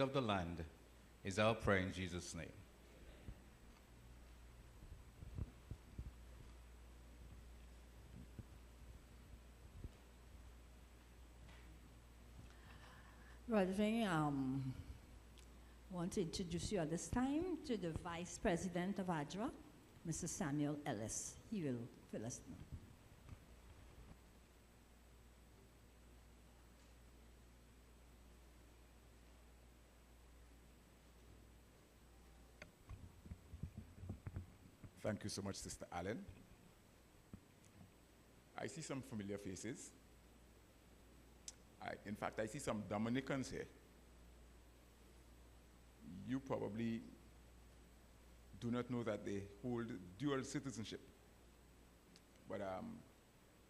of the land is our prayer in Jesus' name. Brethren, I want to introduce you at this time to the Vice President of A.D.R.A, Mr. Samuel Ellis. He will fill us in. Thank you so much, Sister Allen. I see some familiar faces. In fact, I see some Dominicans here. You probably do not know that they hold dual citizenship. But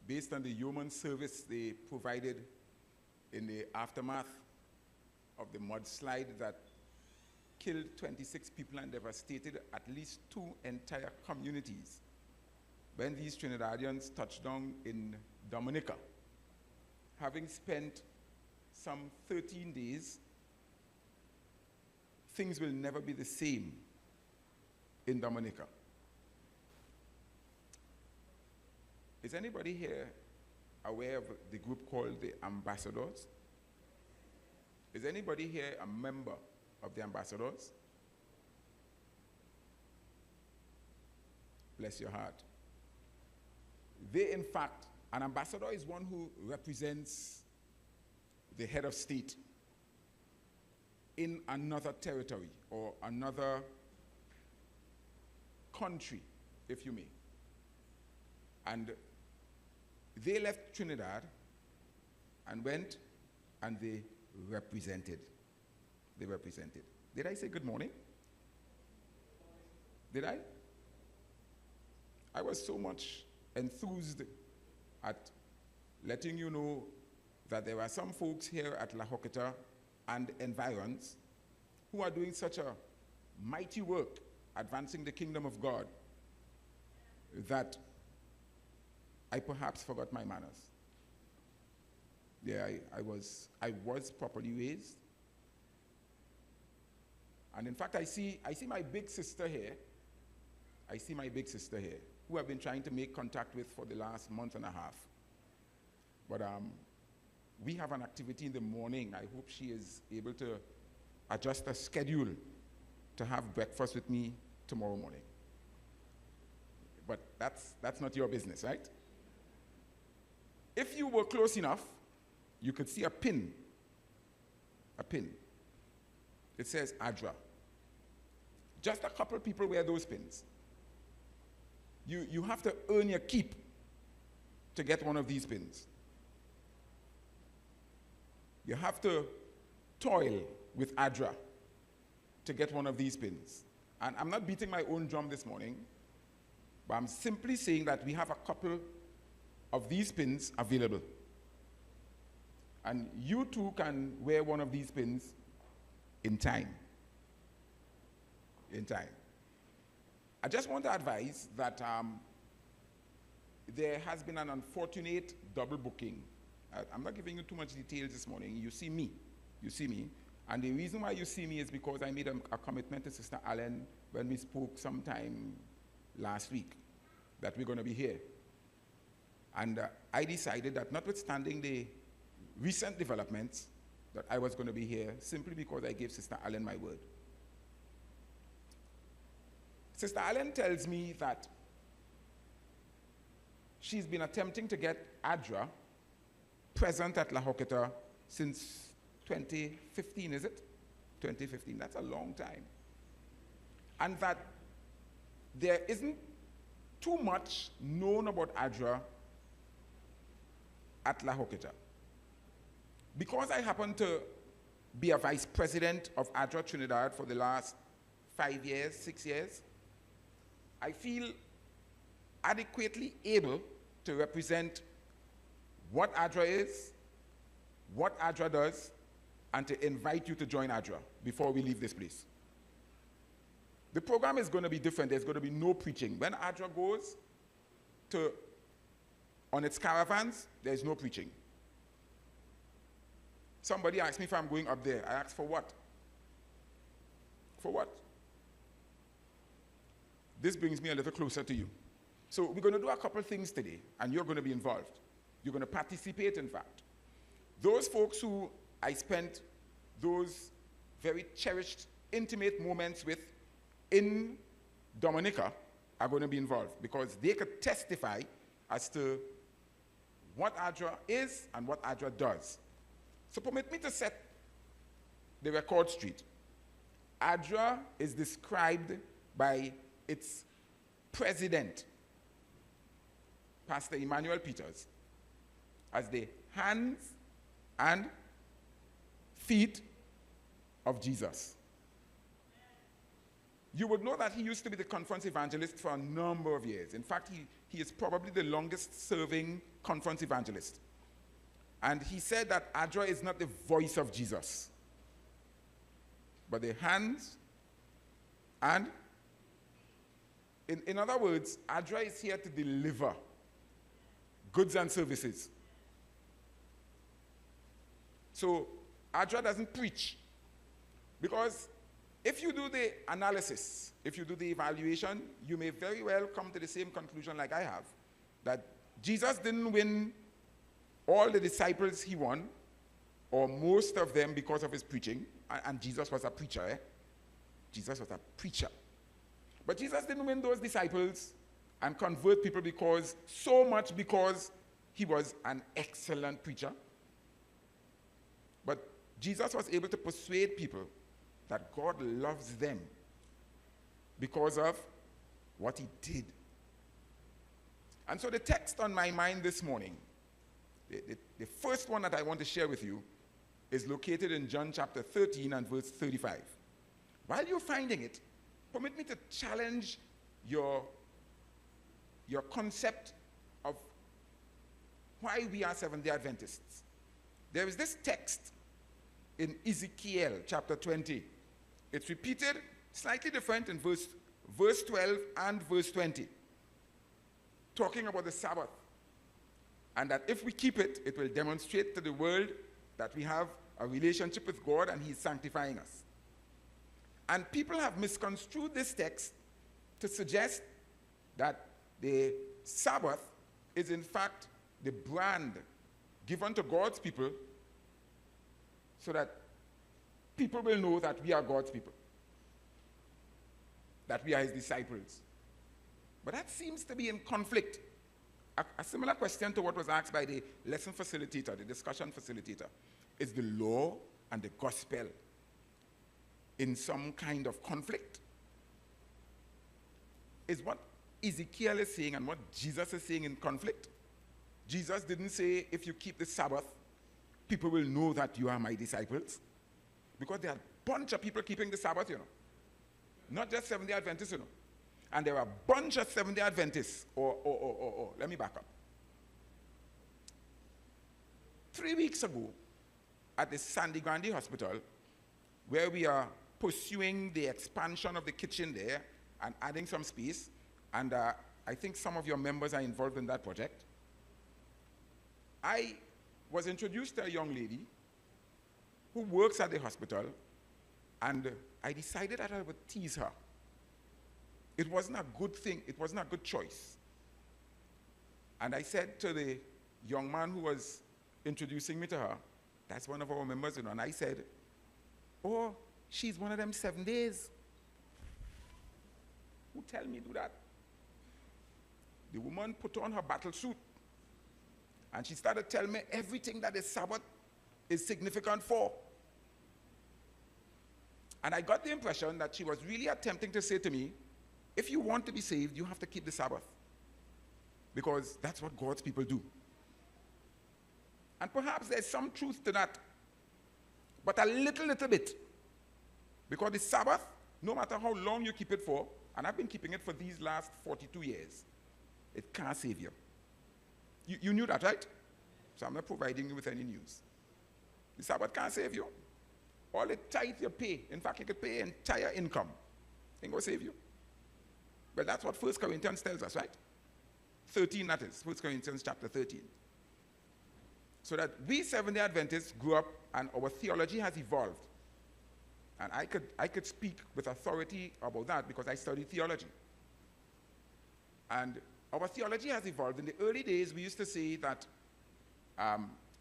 based on the human service they provided in the aftermath of the mudslide that killed 26 people and devastated at least 2 entire communities, when these Trinidadians touched down in Dominica, having spent some 13 days, things will never be the same in Dominica. Is anybody here aware of the group called the Ambassadors? Is anybody here a member of the Ambassadors? Bless your heart. They, in fact, an ambassador is one who represents the head of state in another territory or another country, if you may. And they left Trinidad and went and they represented. They represented. Did I say good morning? Did I? I was so much enthused at letting you know that there are some folks here at La Joqueta and environs who are doing such a mighty work advancing the kingdom of God that I perhaps forgot my manners. Yeah, I was properly raised. And in fact, I see my big sister here. I see my big sister here, who I've been trying to make contact with for the last month and a half. But we have an activity in the morning. I hope she is able to adjust her schedule to have breakfast with me tomorrow morning. But that's not your business, right? If you were close enough, you could see a pin. A pin. It says A.D.R.A. Just a couple of people wear those pins. You have to earn your keep to get one of these pins. You have to toil with A.D.R.A. to get one of these pins. And I'm not beating my own drum this morning, but I'm simply saying that we have a couple of these pins available. And you too can wear one of these pins in time. In time. I just want to advise that there has been an unfortunate double booking. I'm not giving you too much details this morning. You see me. You see me. And the reason why you see me is because I made a commitment to Sister Allen when we spoke sometime last week that we're going to be here. And I decided that notwithstanding the recent developments, that I was going to be here simply because I gave Sister Allen my word. Sister Allen tells me that she's been attempting to get A.D.R.A. present at La Joqueta since 2015, is it? 2015, that's a long time. And that there isn't too much known about A.D.R.A. at La Joqueta. Because I happen to be a vice president of A.D.R.A. Trinidad for the last 5 years, 6 years, I feel adequately able to represent what A.D.R.A. is, what A.D.R.A. does, and to invite you to join A.D.R.A. before we leave this place. The program is going to be different. There's going to be no preaching. When A.D.R.A. goes on its caravans, there's no preaching. Somebody asked me if I'm going up there. I asked for what? For what? This brings me a little closer to you. So we're going to do a couple things today, and you're going to be involved. You're going to participate, in fact. Those folks who I spent those very cherished, intimate moments with in Dominica are going to be involved because they could testify as to what A.D.R.A is and what A.D.R.A does. So permit me to set the record straight. A.D.R.A is described by its president, Pastor Emmanuel Peters, as the hands and feet of Jesus. You would know that he used to be the conference evangelist for a number of years. In fact, he is probably the longest serving conference evangelist. And he said that A.D.R.A is not the voice of Jesus, but the hands and, in other words, A.D.R.A is here to deliver goods and services. So A.D.R.A doesn't preach, because if you do the analysis, if you do the evaluation, you may very well come to the same conclusion like I have, that Jesus didn't win all the disciples he won, or most of them, because of his preaching, and Jesus was a preacher, eh? Jesus was a preacher. But Jesus didn't win those disciples and convert people because he was an excellent preacher. But Jesus was able to persuade people that God loves them because of what he did. And so the text on my mind this morning, the first one that I want to share with you, is located in John chapter 13 and verse 35. While you're finding it, permit me to challenge your concept of why we are Seventh-day Adventists. There is this text in Ezekiel chapter 20. It's repeated, slightly different in verse 12 and verse 20, talking about the Sabbath, and that if we keep it, it will demonstrate to the world that we have a relationship with God and he's sanctifying us. And people have misconstrued this text to suggest that the Sabbath is in fact the brand given to God's people so that people will know that we are God's people, that we are his disciples. But that seems to be in conflict. A similar question to what was asked by the lesson facilitator, the discussion facilitator. Is the law and the gospel in some kind of conflict? Is what Ezekiel is saying and what Jesus is saying in conflict? Jesus didn't say, if you keep the Sabbath, people will know that you are my disciples. Because there are a bunch of people keeping the Sabbath, you know. Not just Seventh-day Adventists, you know. And there are a bunch of Seventh-day Adventists. Let me back up. 3 weeks ago, at the Sandy Grande Hospital, where we are pursuing the expansion of the kitchen there and adding some space, and I think some of your members are involved in that project, I was introduced to a young lady who works at the hospital, and I decided that I would tease her. It wasn't a good thing. It wasn't a good choice. And I said to the young man who was introducing me to her, that's one of our members, you know, and I said, oh, she's one of them 7 days. Who tell me do that? The woman put on her battle suit, and she started telling me everything that the Sabbath is significant for. And I got the impression that she was really attempting to say to me, if you want to be saved, you have to keep the Sabbath, because that's what God's people do. And perhaps there's some truth to that, but a little bit. Because the Sabbath, no matter how long you keep it for, and I've been keeping it for these last 42 years, it can't save you. You knew that, right? So I'm not providing you with any news. The Sabbath can't save you. All the tithe you pay, in fact, you could pay entire income. Ain't gonna save you. Well, that's what 1 Corinthians tells us, right? 13, that is, 1 Corinthians chapter 13. So that we Seventh-day Adventists grew up and our theology has evolved. And I could speak with authority about that because I studied theology. And our theology has evolved. In the early days, we used to say that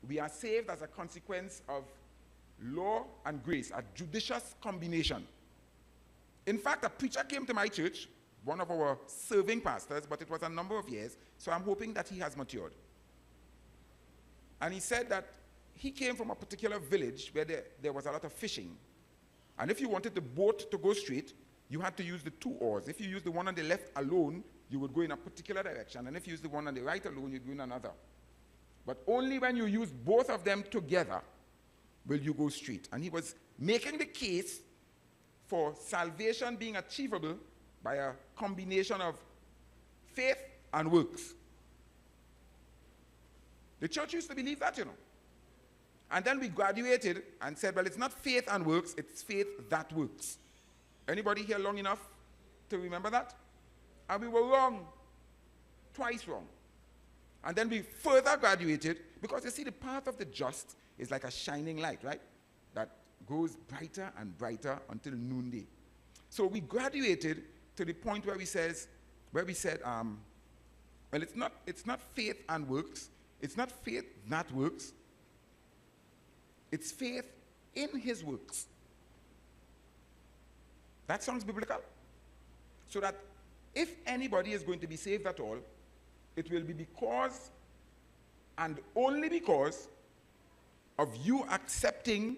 we are saved as a consequence of law and grace, a judicious combination. In fact, a preacher came to my church, one of our serving pastors, but it was a number of years, so I'm hoping that he has matured. And he said that he came from a particular village where there was a lot of fishing. And if you wanted the boat to go straight, you had to use the two oars. If you used the one on the left alone, you would go in a particular direction. And if you used the one on the right alone, you'd go in another. But only when you use both of them together will you go straight. And he was making the case for salvation being achievable by a combination of faith and works. The church used to believe that, you know. And then we graduated and said, well, it's not faith and works, it's faith that works. Anybody here long enough to remember that? And we were wrong, twice wrong. And then we further graduated, because you see, the path of the just is like a shining light, right? That goes brighter and brighter until noonday. So we graduated to the point where we said, well, it's not faith and works, it's not faith that works, it's faith in his works. That sounds biblical. So that if anybody is going to be saved at all, it will be because and only because of you accepting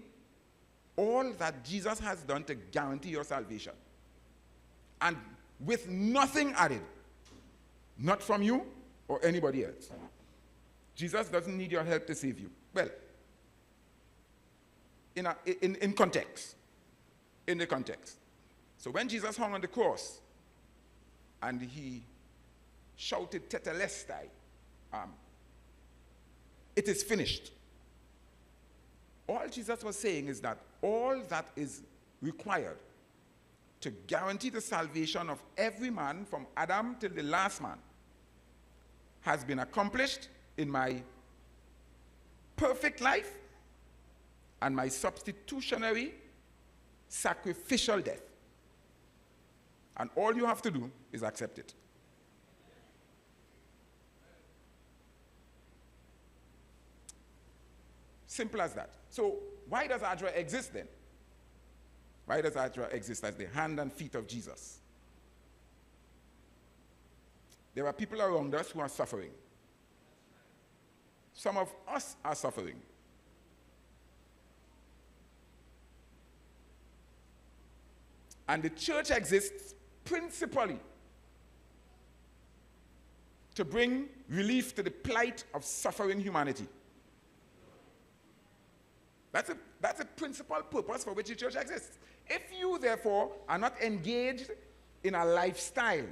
all that Jesus has done to guarantee your salvation. And with nothing added, not from you or anybody else. Jesus doesn't need your help to save you. Well, in context. In the context. So when Jesus hung on the cross and he shouted tetelestai, it is finished. All Jesus was saying is that all that is required to guarantee the salvation of every man from Adam till the last man has been accomplished in my perfect life and my substitutionary sacrificial death. And all you have to do is accept it. Simple as that. So why does A.D.R.A exist then? Why does A.D.R.A exist as the hand and feet of Jesus? There are people around us who are suffering. Some of us are suffering. And the church exists principally to bring relief to the plight of suffering humanity. That's a principal purpose for which the church exists. If you, therefore, are not engaged in a lifestyle,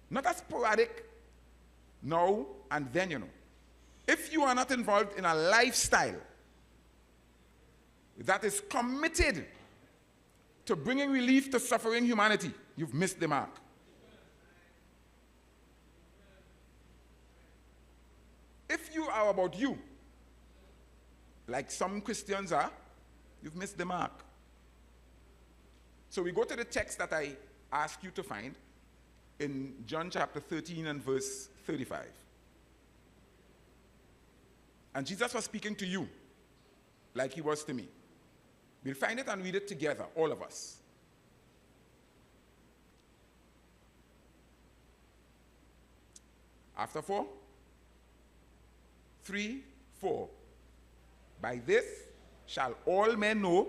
not a sporadic now and then, you know. If you are not involved in a lifestyle that is committed to bringing relief to suffering humanity, you've missed the mark. If you are about you, like some Christians are, you've missed the mark. So we go to the text that I asked you to find in John chapter 13 and verse 35. And Jesus was speaking to you like he was to me. We'll find it and read it together, all of us. After 4, 3, 4. By this shall all men know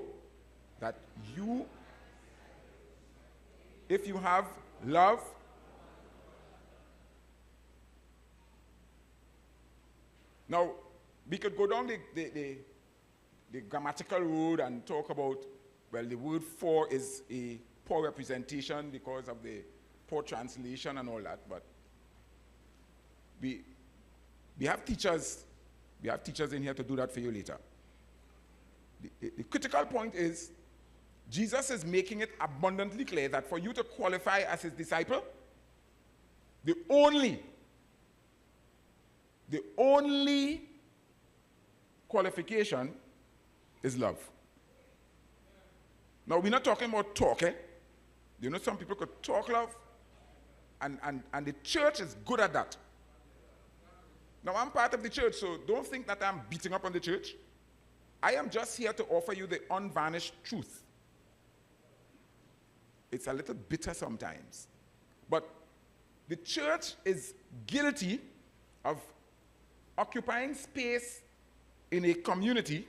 that you, if you have love, now we could go down the grammatical road and talk about, well, the word for is a poor representation because of the poor translation and all that, but we have teachers in here to do that for you later. The critical point is, Jesus is making it abundantly clear that for you to qualify as his disciple, the only qualification is love. Now, we're not talking about talk, eh? You know, some people could talk love, and the church is good at that. Now, I'm part of the church, so don't think that I'm beating up on the church. I am just here to offer you the unvarnished truth. It's a little bitter sometimes. But the church is guilty of occupying space in a community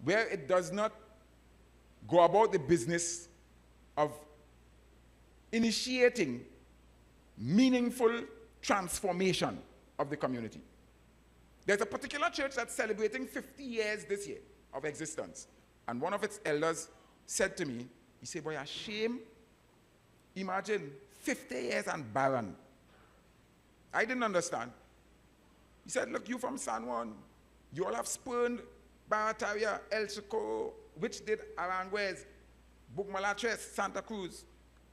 where it does not go about the business of initiating meaningful transformation of the community. There's a particular church that's celebrating 50 years this year of existence. And one of its elders said to me, he said, boy, a shame. Imagine 50 years and barren. I didn't understand. He said, look, you from San Juan, you all have spurned Barataria, El Chico, which did Aranguez, Bugmalatres, Santa Cruz.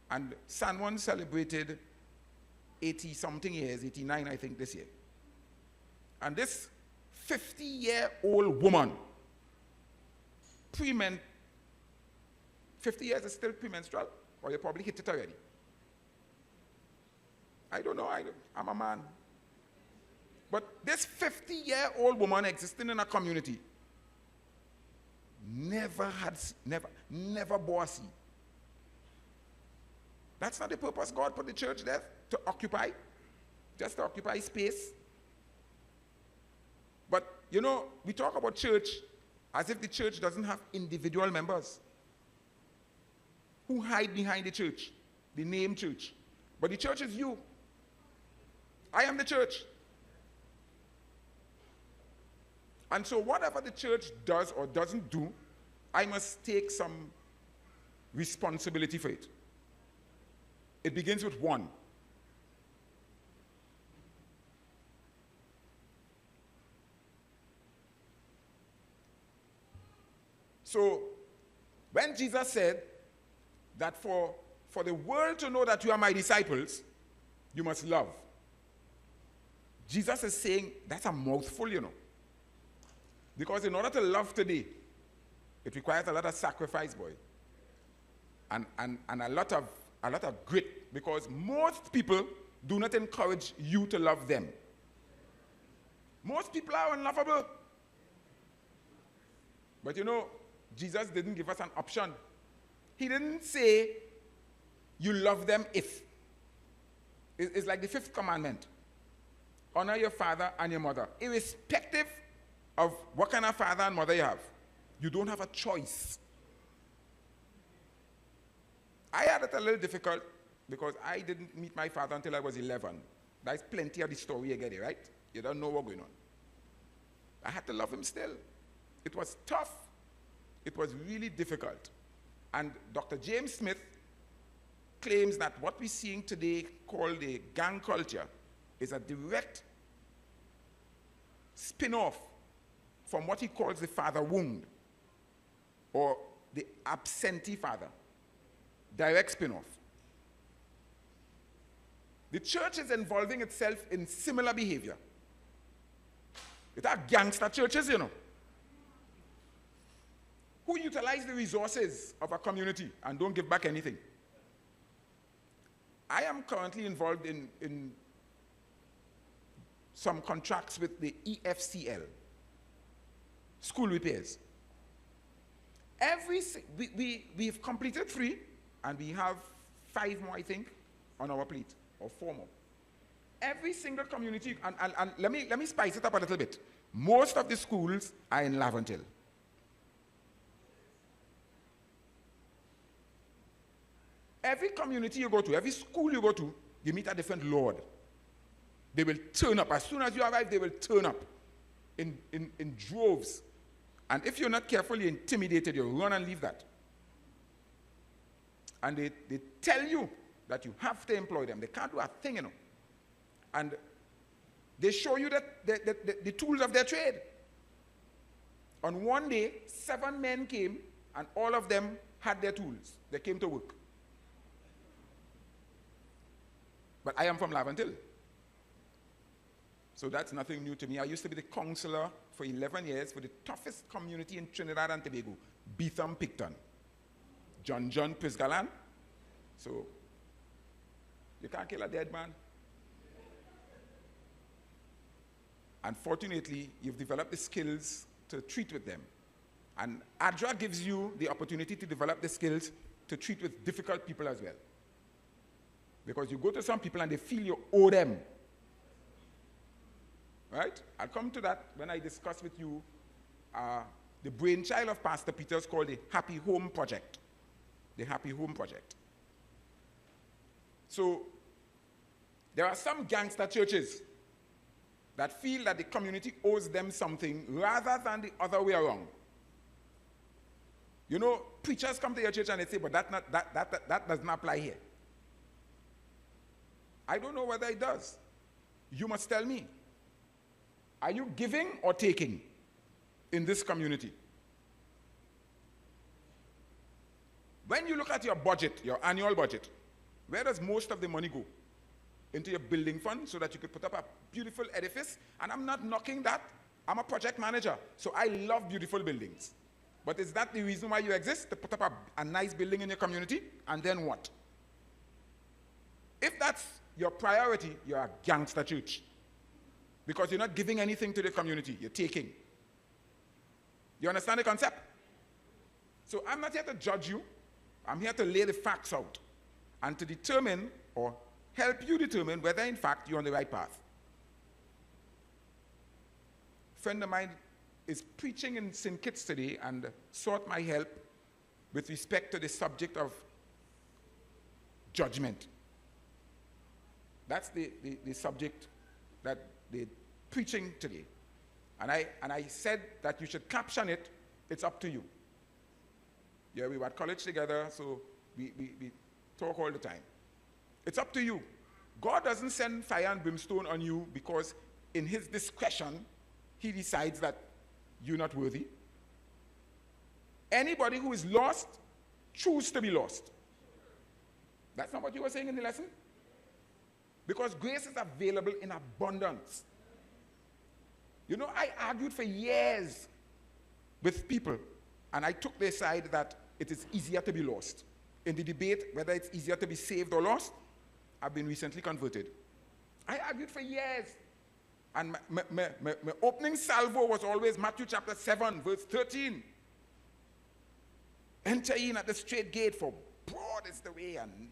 And San Juan celebrated 80-something years, 89, I think, this year. And this 50-year-old woman, 50 years is still premenstrual, or you probably hit it already. I don't know, I'm a man. But this 50-year-old woman existing in a community never bore a seed. That's not the purpose God put the church there, to occupy, just to occupy space. But, you know, we talk about church as if the church doesn't have individual members who hide behind the church, the name church. But the church is you. I am the church. And so whatever the church does or doesn't do, I must take some responsibility for it. It begins with one. So when Jesus said that for the world to know that you are my disciples, you must love. Jesus is saying that's a mouthful, you know. Because in order to love today, it requires a lot of sacrifice, boy. And a lot of grit, because most people do not encourage you to love them. Most people are unlovable. But you know, Jesus didn't give us an option. He didn't say, you love them if. It's like the fifth commandment. Honor your father and your mother, irrespective of what kind of father and mother you have. You don't have a choice. I had it a little difficult because I didn't meet my father until I was 11. That's plenty of the story you get it, right? You don't know what's going on. I had to love him still. It was tough. It was really difficult. And Dr. James Smith claims that what we're seeing today called a gang culture is a direct spin-off from what he calls the father wound, or the absentee father. Direct spin-off. The church is involving itself in similar behavior. It are gangster churches, you know, who utilize the resources of a community and don't give back anything. I am currently involved in some contracts with the EFCL, school repairs. We've completed 3, and we have 5 more, I think, on our plate, or 4 more. Every single community, and let me spice it up a little bit. Most of the schools are in Laventille. Every community you go to, every school you go to, you meet a different Lord. They will turn up. As soon as you arrive, they will turn up in droves. And if you're not careful, you're intimidated, you run and leave that. And they tell you that you have to employ them. They can't do a thing, you know. And they show you that the tools of their trade. On one day, 7 men came, and all of them had their tools. They came to work. But I am from Laventille. So that's nothing new to me. I used to be the counselor for 11 years for the toughest community in Trinidad and Tobago, Beetham Picton. John Prisgalan. So, you can't kill a dead man. Unfortunately, you've developed the skills to treat with them. And A.D.R.A gives you the opportunity to develop the skills to treat with difficult people as well. Because you go to some people and they feel you owe them. Right? I'll come to that when I discuss with you the brainchild of Pastor Peters called the Happy Home Project. The Happy Home Project. So, there are some gangster churches that feel that the community owes them something rather than the other way around. You know, preachers come to your church and they say, but that does not apply here. I don't know whether it does. You must tell me. Are you giving or taking in this community? When you look at your budget, your annual budget, where does most of the money go? Into your building fund so that you could put up a beautiful edifice. And I'm not knocking that. I'm a project manager, so I love beautiful buildings. But is that the reason why you exist? To put up a nice building in your community? And then what? If that's your priority, you're a gangster church. Because you're not giving anything to the community, you're taking. You understand the concept? So I'm not here to judge you. I'm here to lay the facts out and to determine or help you determine whether in fact you're on the right path. A friend of mine is preaching in St. Kitts today and sought my help with respect to the subject of judgment. That's the subject that they're preaching today. And I said that you should caption it. It's up to you. Yeah, we were at college together, so we talk all the time. It's up to you. God doesn't send fire and brimstone on you because in his discretion, he decides that you're not worthy. Anybody who is lost, choose to be lost. That's not what you were saying in the lesson? Because grace is available in abundance. You know, I argued for years with people, and I took their side that it is easier to be lost. In the debate whether it's easier to be saved or lost, I've been recently converted. I argued for years. And my opening salvo was always Matthew chapter 7, verse 13. Enter in at the straight gate, for broad is the way and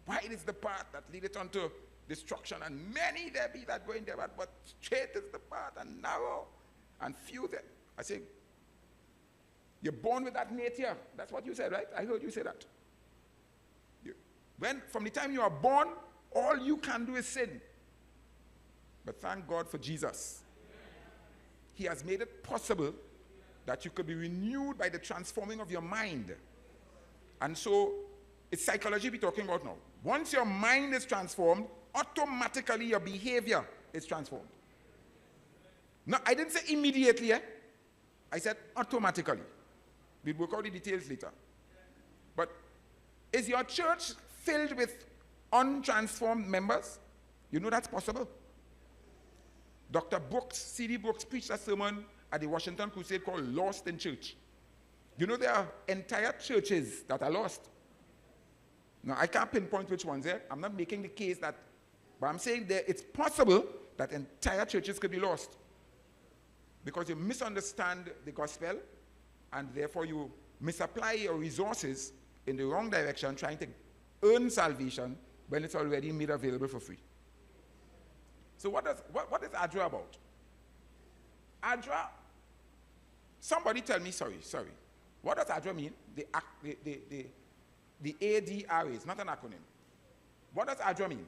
wide is the path that leadeth unto destruction, and many there be that go in there, but straight is the path and narrow, and few there. I say, you're born with that nature. That's what you said, right? I heard you say that. From the time you are born, all you can do is sin. But thank God for Jesus. He has made it possible that you could be renewed by the transforming of your mind. And so, it's psychology we're talking about now. Once your mind is transformed, automatically your behavior is transformed. No, I didn't say immediately, I said automatically. We'll work out the details later. But is your church filled with untransformed members? You know that's possible. Dr. Brooks, C.D. Brooks, preached a sermon at the Washington Crusade called Lost in Church. You know there are entire churches that are lost. Now, I can't pinpoint which ones there. I'm not making the case that, but I'm saying that it's possible that entire churches could be lost because you misunderstand the gospel and therefore you misapply your resources in the wrong direction trying to earn salvation when it's already made available for free. So what is A.D.R.A about? A.D.R.A, somebody tell me, sorry. What does A.D.R.A mean? The A.D.R.A, it's not an acronym. What does A.D.R.A mean?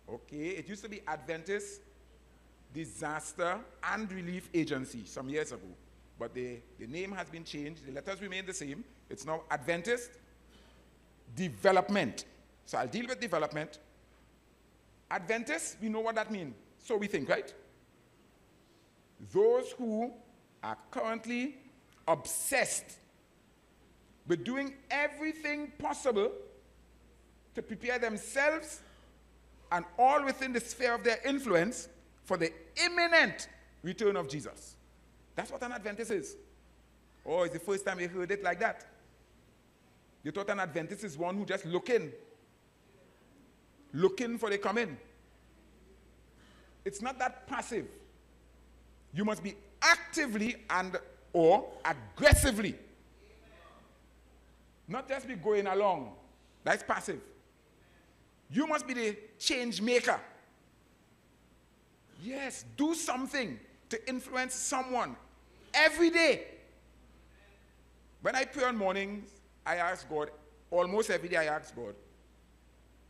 Okay, it used to be Adventist Disaster and Relief Agency some years ago. But the name has been changed. The letters remain the same. It's now Adventist Development. So I'll deal with development. Adventist, we know what that means. So we think, right? Those who are currently obsessed with doing everything possible to prepare themselves and all within the sphere of their influence for the imminent return of Jesus. That's what an Adventist is. Or it's the first time you heard it like that. You thought an Adventist is one who just looking for they come in. It's not that passive. You must be actively and or aggressively. Not just be going along. That's passive. You must be the change maker. Yes, do something to influence someone every day. When I pray on mornings, I ask God, almost every day I ask God,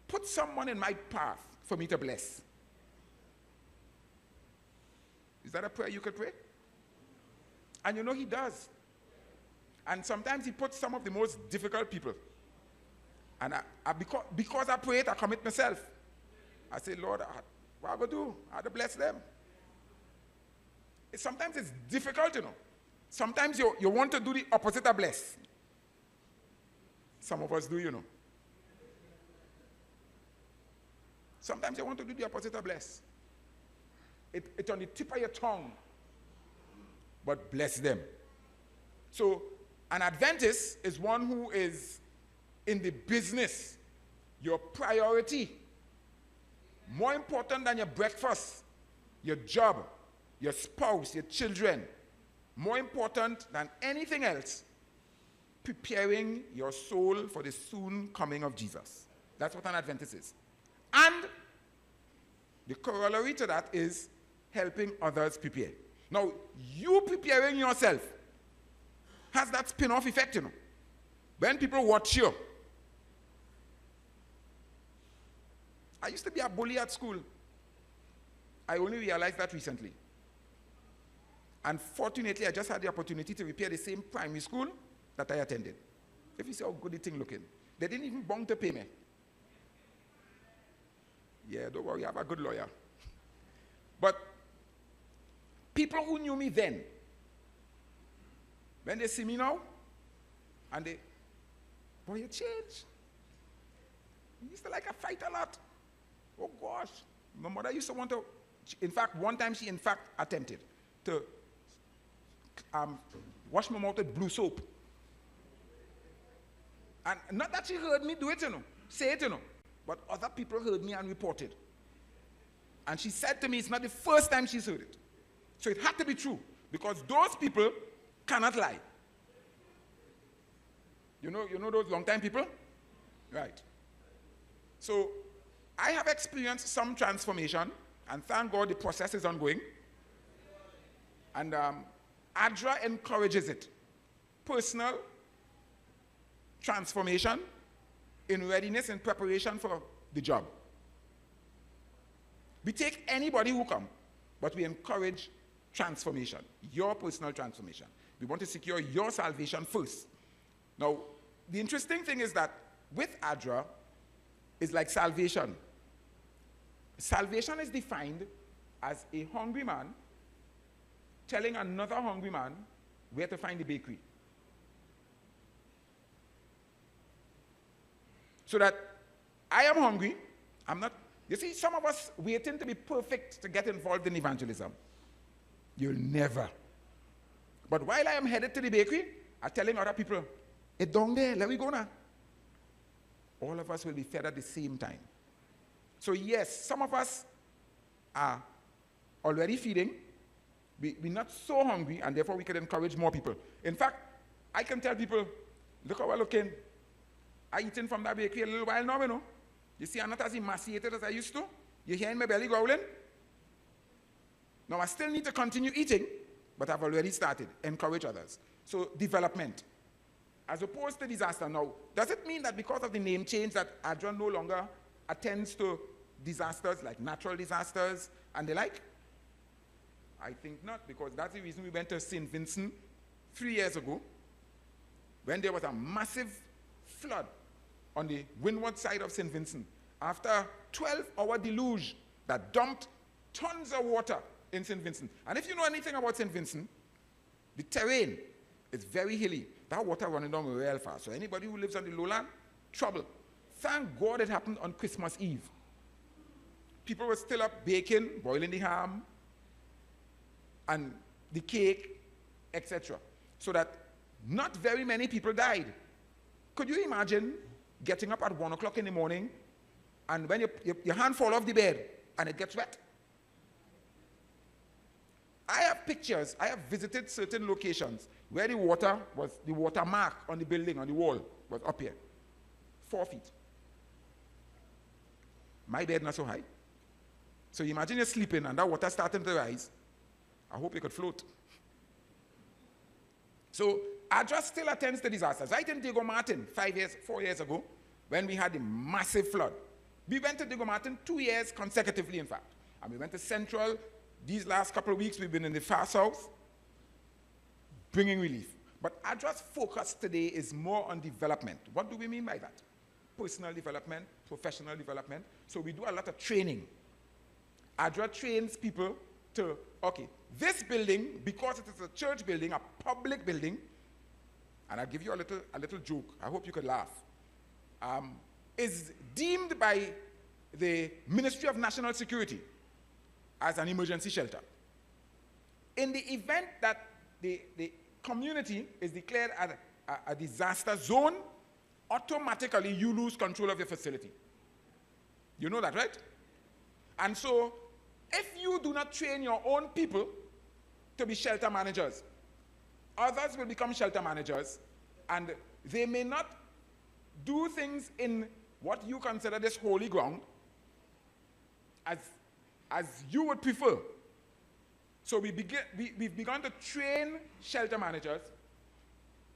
put someone in my path for me to bless. Is that a prayer you could pray? And you know he does. And sometimes he puts some of the most difficult people. And because I pray it, I commit myself. I say, Lord, what I going to do? I have to bless them. Sometimes it's difficult, you know. Sometimes you want to do the opposite of bless. Some of us do, you know. Sometimes you want to do the opposite of bless. It's on the tip of your tongue. But bless them. So an Adventist is one who is in the business. Your priority, more important than your breakfast, your job, your spouse, your children, more important than anything else, preparing your soul for the soon coming of Jesus. That's what an Adventist is. And the corollary to that is helping others prepare. Now, you preparing yourself has that spin-off effect, you know. When people watch you. I used to be a bully at school. I only realized that recently. Unfortunately, I just had the opportunity to repair the same primary school that I attended. If you see how good the thing looking. They didn't even bother to pay me. Yeah, don't worry, I have a good lawyer. But people who knew me then, when they see me now, and they, boy, you changed. You used to like a fight a lot. Oh gosh. My mother used to want to, in fact, one time she attempted to wash my mouth with blue soap. And not that she heard me do it, you know, say it, you know, but other people heard me and reported. And she said to me, it's not the first time she's heard it. So it had to be true, because those people cannot lie. You know those long-time people? Right. So I have experienced some transformation, and thank God the process is ongoing. And A.D.R.A encourages it. Personal transformation in readiness and preparation for the job. We take anybody who comes, but we encourage transformation, your personal transformation. We want to secure your salvation first. Now, the interesting thing is that with A.D.R.A, it's like salvation. Salvation is defined as a hungry man telling another hungry man where to find the bakery. So that I am hungry, I'm not. You see, some of us waiting to be perfect to get involved in evangelism. You'll never. But while I am headed to the bakery, I'm telling other people, it's down there, let me go now. All of us will be fed at the same time. So yes, some of us are already feeding. We're not so hungry, and therefore we can encourage more people. In fact, I can tell people, look how we're looking. I'm eating from that bakery a little while now, you know. You see, I'm not as emaciated as I used to. You hearing my belly growling? Now, I still need to continue eating, but I've already started. Encourage others. So, development. As opposed to disaster. Now, does it mean that because of the name change that A.D.R.A no longer attends to disasters like natural disasters and the like? I think not, because that's the reason we went to St. Vincent 3 years ago when there was a massive flood on the windward side of St. Vincent after a 12-hour deluge that dumped tons of water in St. Vincent. And if you know anything about St. Vincent, the terrain is very hilly. That water running down real fast. So anybody who lives on the lowland, trouble. Thank God it happened on Christmas Eve. People were still up baking, boiling the ham, and the cake, etc. So that not very many people died. Could you imagine getting up at 1 o'clock in the morning and when your hand fall off the bed and it gets wet? I have pictures. I have visited certain locations where the water mark on the building, on the wall, was up here, 4 feet. My bed not so high. So you imagine you're sleeping and that water starting to rise. I hope you could float. So A.D.R.A still attends to disasters. Right in Diego Martin 4 years ago, when we had the massive flood. We went to Diego Martin 2 years consecutively, in fact. And we went to Central. These last couple of weeks, we've been in the far south, bringing relief. But A.D.R.A's focus today is more on development. What do we mean by that? Personal development, professional development. So we do a lot of training. A.D.R.A trains people to, okay, this building, because it is a church building, a public building, and I'll give you a little joke, I hope you could laugh, is deemed by the Ministry of National Security as an emergency shelter. In the event that the community is declared a disaster zone, automatically you lose control of your facility. You know that, right? And so, if you do not train your own people to be shelter managers, others will become shelter managers, and they may not do things in what you consider this holy ground as you would prefer. So we've begun to train shelter managers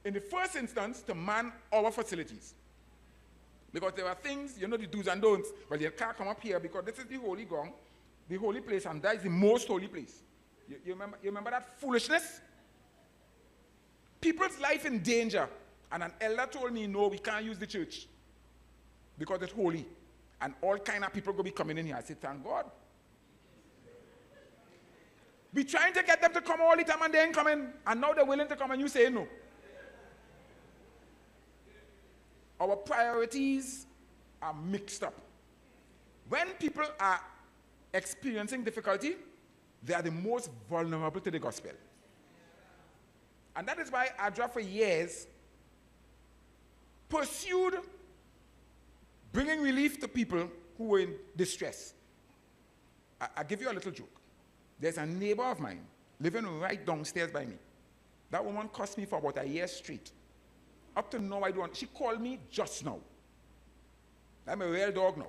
in the first instance to man our facilities. Because there are things, you know, the do's and don'ts, but you can't come up here because this is the holy ground, the holy place, and that is the most holy place. You remember that foolishness? People's life in danger. And an elder told me, no, we can't use the church because it's holy. And all kind of people will be coming in here. I said, thank God. We're trying to get them to come all the time and they ain't coming. And now they're willing to come and you say no. Our priorities are mixed up. When people are experiencing difficulty, they are the most vulnerable to the gospel. And that is why A.D.R.A for years pursued bringing relief to people who were in distress. I'll give you a little joke. There's a neighbor of mine living right downstairs by me. That woman cost me for about a year straight. Up to now, I don't. She called me just now. I'm a real dog now.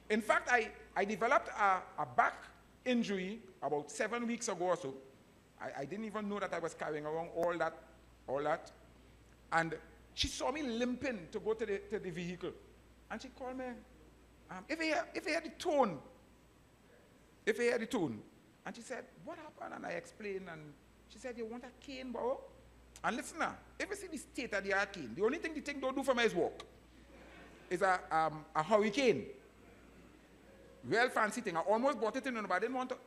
In fact, I developed a back injury about 7 weeks ago or so. I didn't even know that I was carrying around all that. And she saw me limping to go to the vehicle. And she called me, if you hear the tone, and she said, what happened? And I explained, and she said, you want a cane, bro? And listen now, if you see the state of the art cane, the only thing the thing don't do for me is walk. It's a hurricane. Real fancy thing. I almost bought it in, but I didn't want to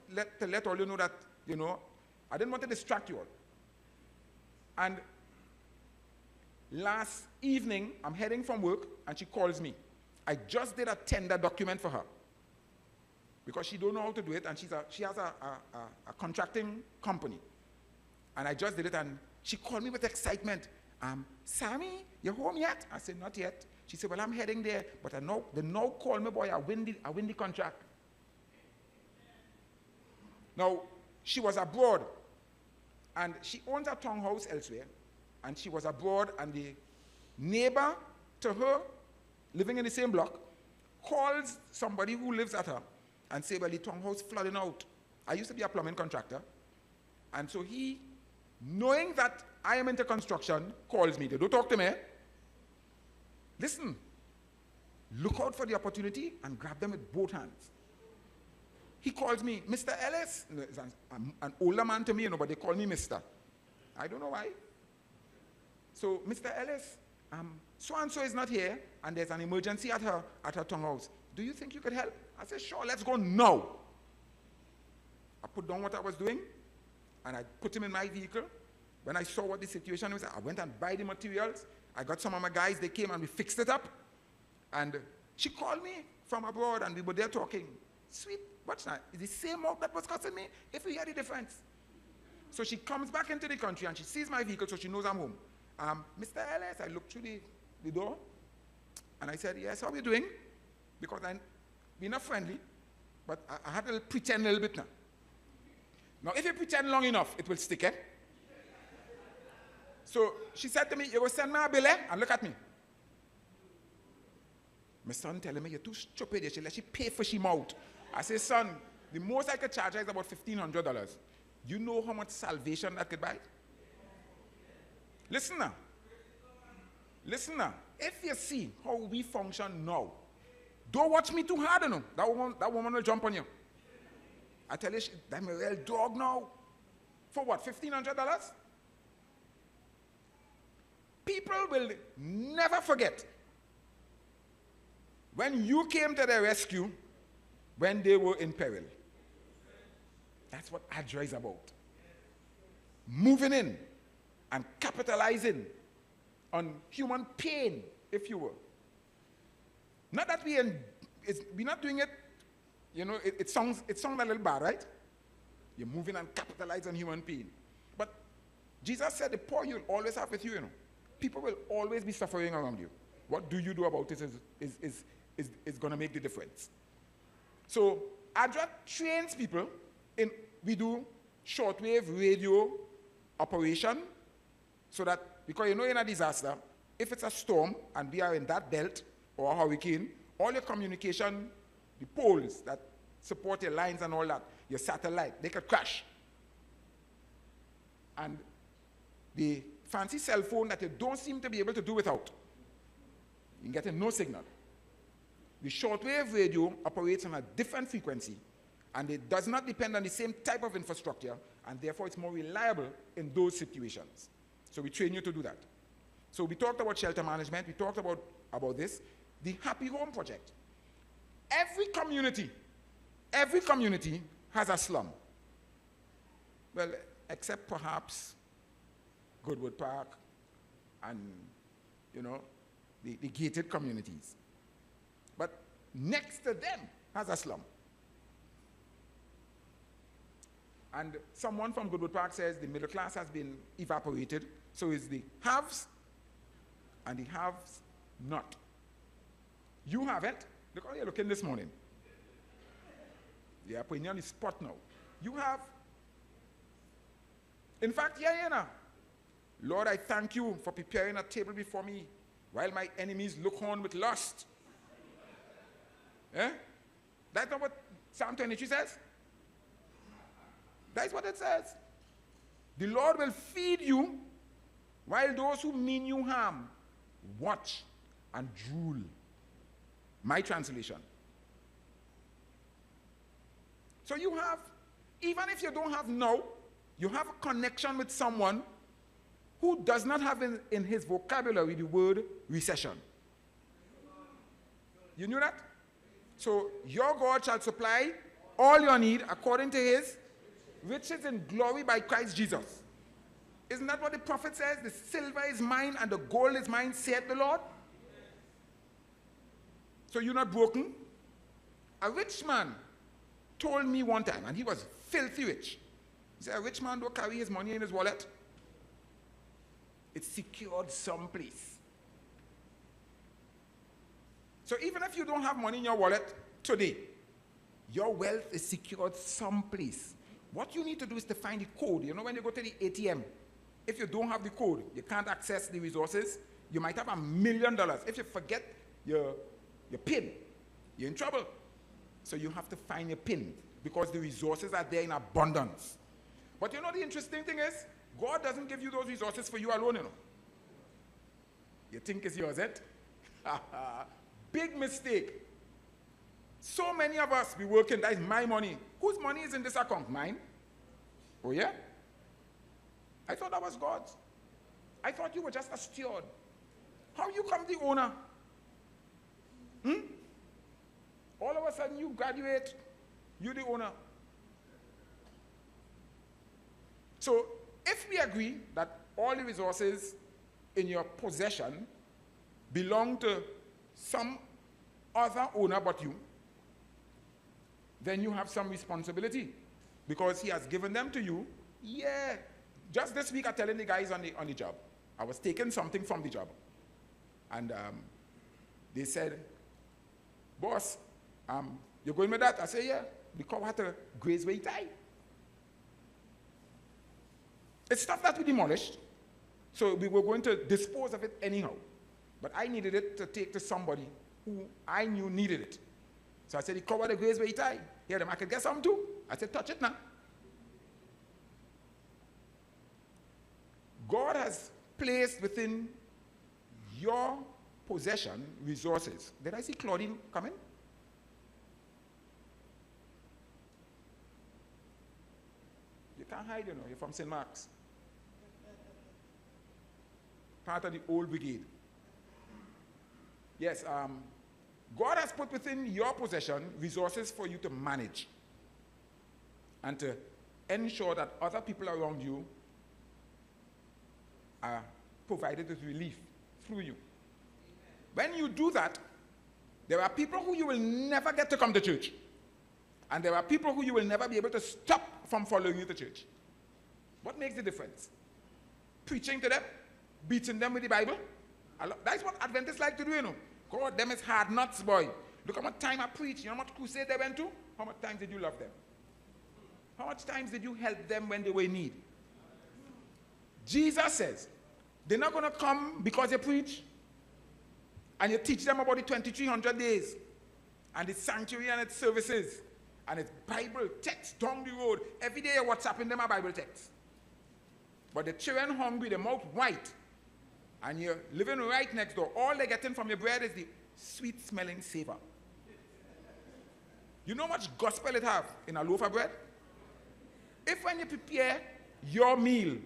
let all you know that, you know, I didn't want to distract you all. And last evening, I'm heading from work, and she calls me. I just did a tender document for her because she don't know how to do it, and she has a contracting company. And I just did it, and she called me with excitement. Sammy, you home yet? I said, not yet. She said, well, I'm heading there, but they now call me, boy, I win the contract. Now, she was abroad, and she owns a townhouse elsewhere, and she was abroad, and the neighbor to her, living in the same block, calls somebody who lives at her and say, well, the townhouse flooding out. I used to be a plumbing contractor, and so he, knowing that I am into construction, calls me. They don't talk to me. Listen, look out for the opportunity and grab them with both hands. He calls me, Mr. Ellis. He's an older man to me, you know, but they call me Mr. I don't know why. So, Mr. Ellis, so-and-so is not here, and there's an emergency at her townhouse. Do you think you could help? I said, sure, let's go now. I put down what I was doing, and I put him in my vehicle. When I saw what the situation was, I went and buy the materials. I got some of my guys, they came and we fixed it up. And she called me from abroad, and we were there talking. Sweet, what's that? It's the same amount that was costing me, if you hear the difference. So she comes back into the country and she sees my vehicle, so she knows I'm home. Mr. Ellis, I looked through the door and I said, yes, how are you doing? Because we're not friendly, but I had to pretend a little bit now. Now, if you pretend long enough, it will stick, eh? So she said to me, you will send me a bill, eh? And look at me. My son telling me, you're too stupid. She let she pay for she mouth. I say, son, the most I could charge her is about $1,500. You know how much salvation that could buy? Listen now. Listen now. If you see how we function now, don't watch me too hard, you know. That woman will jump on you. I tell you, I'm a real dog now. For what, $1,500? People will never forget when you came to their rescue when they were in peril. That's what A.D.R.A is about. Moving in and capitalizing on human pain, if you will. Not that we're not doing it, you know, it sounds a little bad, right? You're moving and capitalizing on human pain. But Jesus said the poor you'll always have with you, you know. People will always be suffering around you. What do you do about it is going to make the difference. So A.D.R.A trains people in, we do shortwave radio operation so that, because you know in a disaster, if it's a storm and we are in that belt or a hurricane, all your communication, the poles that support your lines and all that, your satellite, they could crash. And the fancy cell phone that you don't seem to be able to do without, you get no signal. The shortwave radio operates on a different frequency, and it does not depend on the same type of infrastructure, and therefore it's more reliable in those situations. So we train you to do that. So we talked about shelter management, we talked about this. The Happy Home Project. Every community has a slum. Well, except perhaps Goodwood Park and, you know, the gated communities. But next to them has a slum. And someone from Goodwood Park says the middle class has been evaporated, so it's the haves and the haves not. You haven't. Look how you're looking this morning. You're putting you on the spot now. You have. In fact, yeah. Lord, I thank you for preparing a table before me while my enemies look on with lust. Eh? That's not what Psalm 23 says? That's what it says. The Lord will feed you while those who mean you harm watch and drool. My translation. So you have, even if you don't have now, you have a connection with someone who does not have in his vocabulary the word recession. You knew that? So your God shall supply all your need according to his riches in glory by Christ Jesus. Isn't that what the prophet says? The silver is mine and the gold is mine, saith the Lord. So you're not broken? A rich man told me one time, and he was filthy rich. He said, a rich man don't carry his money in his wallet. It's secured someplace. So even if you don't have money in your wallet today, your wealth is secured someplace. What you need to do is to find the code. You know, when you go to the ATM, if you don't have the code, you can't access the resources. You might have $1 million. If you forget your PIN, you're in trouble. So you have to find your PIN because the resources are there in abundance. But you know the interesting thing is, God doesn't give you those resources for you alone, you know. You think it's yours, eh? Big mistake. So many of us be working, that is my money. Whose money is in this account? Mine? Oh yeah? I thought that was God's. I thought you were just a steward. How you come the owner? All of a sudden you graduate, you're the owner. So if we agree that all the resources in your possession belong to some other owner but you, then you have some responsibility because he has given them to you. Yeah. Just this week, I'm telling the guys on the job. I was taking something from the job. And they said, boss, you're going with that? I said, yeah. The cow had to graze where it died. It's stuff that we demolished. So we were going to dispose of it anyhow. But I needed it to take to somebody who I knew needed it. So I said, the cow had to graze where it died. Here, I could get some too. I said, touch it now. God has placed within your possession resources. Did I see Claudine come in? You can't hide, you know. You're from St. Mark's. Part of the old brigade. Yes, God has put within your possession resources for you to manage and to ensure that other people around you are provided with relief through you. When you do that, there are people who you will never get to come to church. And there are people who you will never be able to stop from following you to church. What makes the difference? Preaching to them? Beating them with the Bible? That's what Adventists like to do, you know. God, them is hard nuts, boy. Look how much time I preach. You know how much crusade they went to? How much times did you love them? How much times did you help them when they were in need? Jesus says, they're not going to come because you preach and you teach them about the 2,300 days and the sanctuary and its services and its Bible text down the road. Every day you're WhatsApping them a Bible text. But the children hungry, their mouth white, and you're living right next door. All they're getting from your bread is the sweet-smelling savor. You know how much gospel it have in a loaf of bread? If when you prepare your meal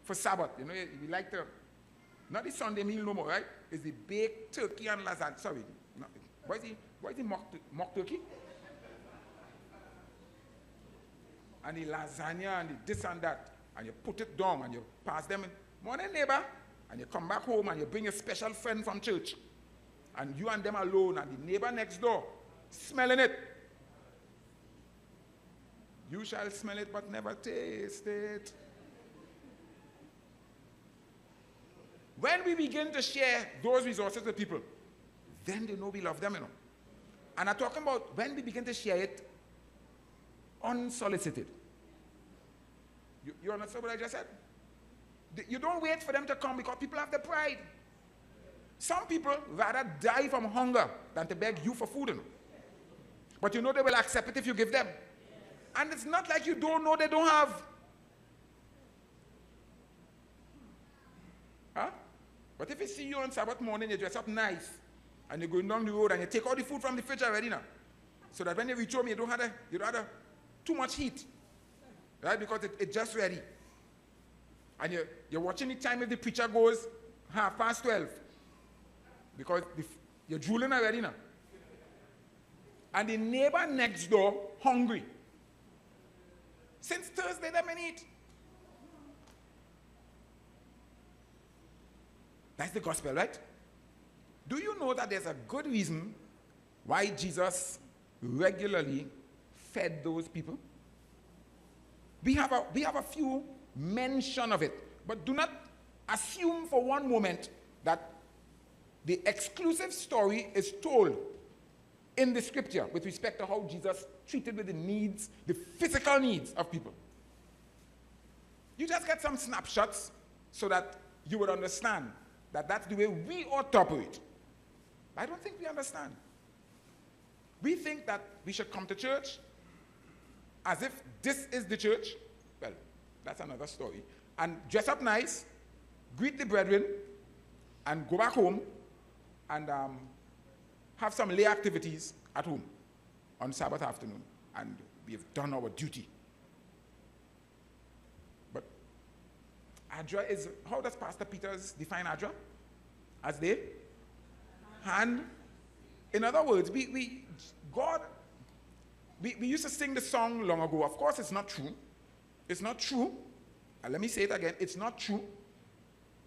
for Sabbath, you know, you like to, not the Sunday meal no more, right? It's the baked turkey and lasagna. Sorry, no, why is the mock turkey? And the lasagna and the this and that. And you put it down and you pass them in. Morning, neighbor. And you come back home and you bring a special friend from church. And you and them alone and the neighbor next door smelling it. You shall smell it but never taste it. When we begin to share those resources with people, then they know we love them, you know. And I'm talking about when we begin to share it unsolicited. You understand what I just said? You don't wait for them to come because people have the pride. Some people rather die from hunger than to beg you for food, you know. But you know they will accept it if you give them. And it's not like you don't know they don't have. Huh? But if you see you on Sabbath morning, you dress up nice, and you're going down the road, and you take all the food from the fridge already now, so that when you reach home, you don't have too much heat, right? Because it's just ready. And you're watching the time if the preacher goes 12:30, because you're drooling already now. And the neighbor next door hungry. Since Thursday, they may eat. That's the gospel, right? Do you know that there's a good reason why Jesus regularly fed those people? We have a few mention of it, but do not assume for one moment that the exclusive story is told in the scripture with respect to how Jesus treated with the needs, the physical needs of people. You just get some snapshots so that you would understand that that's the way we ought to operate. I don't think we understand. We think that we should come to church as if this is the church. Well, that's another story. And dress up nice, greet the brethren, and go back home and have some lay activities at home on Sabbath afternoon. And we have done our duty. But A.D.R.A is, how does Pastor Peters define A.D.R.A? As the hand. In other words, we used to sing the song long ago. Of course, it's not true. It's not true. And let me say it again. It's not true.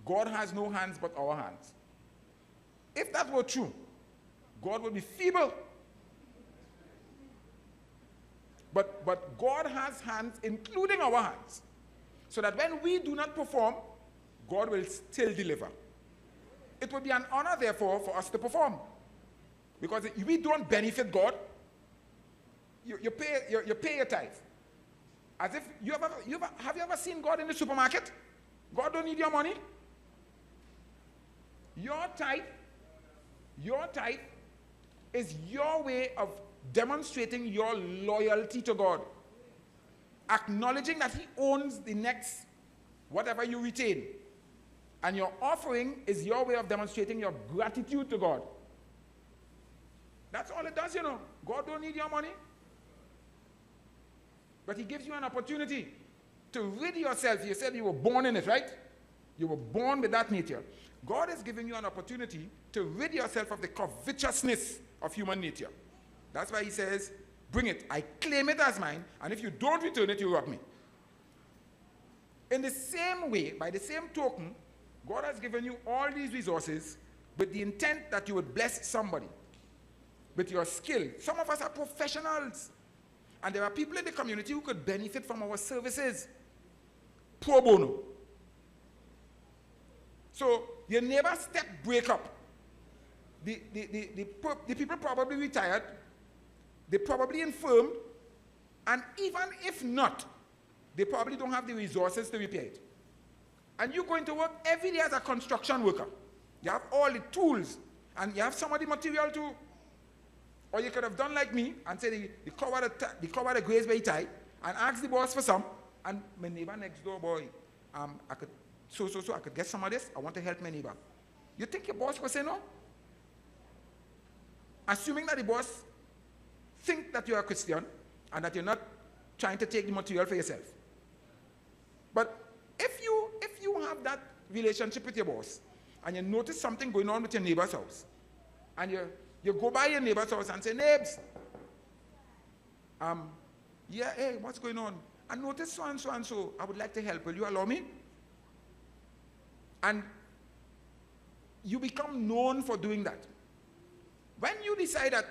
God has no hands but our hands. If that were true, God would be feeble. But God has hands, including our hands. so that when we do not perform, God will still deliver. It would be an honor, therefore, for us to perform. Because if we don't benefit God, you pay your tithe. As if have you ever seen God in the supermarket? God don't need your money. Your tithe is your way of demonstrating your loyalty to God. Acknowledging that he owns the next whatever you retain. And your offering is your way of demonstrating your gratitude to God. That's all it does, you know. God don't need your money. But he gives you an opportunity to rid yourself. You said you were born in it, right? You were born with that nature. God is giving you an opportunity to rid yourself of the covetousness of human nature. That's why he says, bring it. I claim it as mine, and if you don't return it, you rob me. In the same way, by the same token, God has given you all these resources with the intent that you would bless somebody with your skill. Some of us are professionals, and there are people in the community who could benefit from our services pro bono. So your neighbor's step break up. The people probably retired, they probably infirmed, and even if not, they probably don't have the resources to repair it. And you're going to work every day as a construction worker. You have all the tools, and you have some of the material too. Or you could have done like me and say the cover the grades very tight, and ask the boss for some. And my neighbor next door, boy, I could I could get some of this. I want to help my neighbor. You think your boss will say no? Assuming that the boss think that you're a Christian and that you're not trying to take the material for yourself. But if you have that relationship with your boss and you notice something going on with your neighbor's house, and you go by your neighbor's house and say, neighbors, yeah, hey, what's going on? I noticed so and so and so. I would like to help. Will you allow me? And you become known for doing that. When you decide that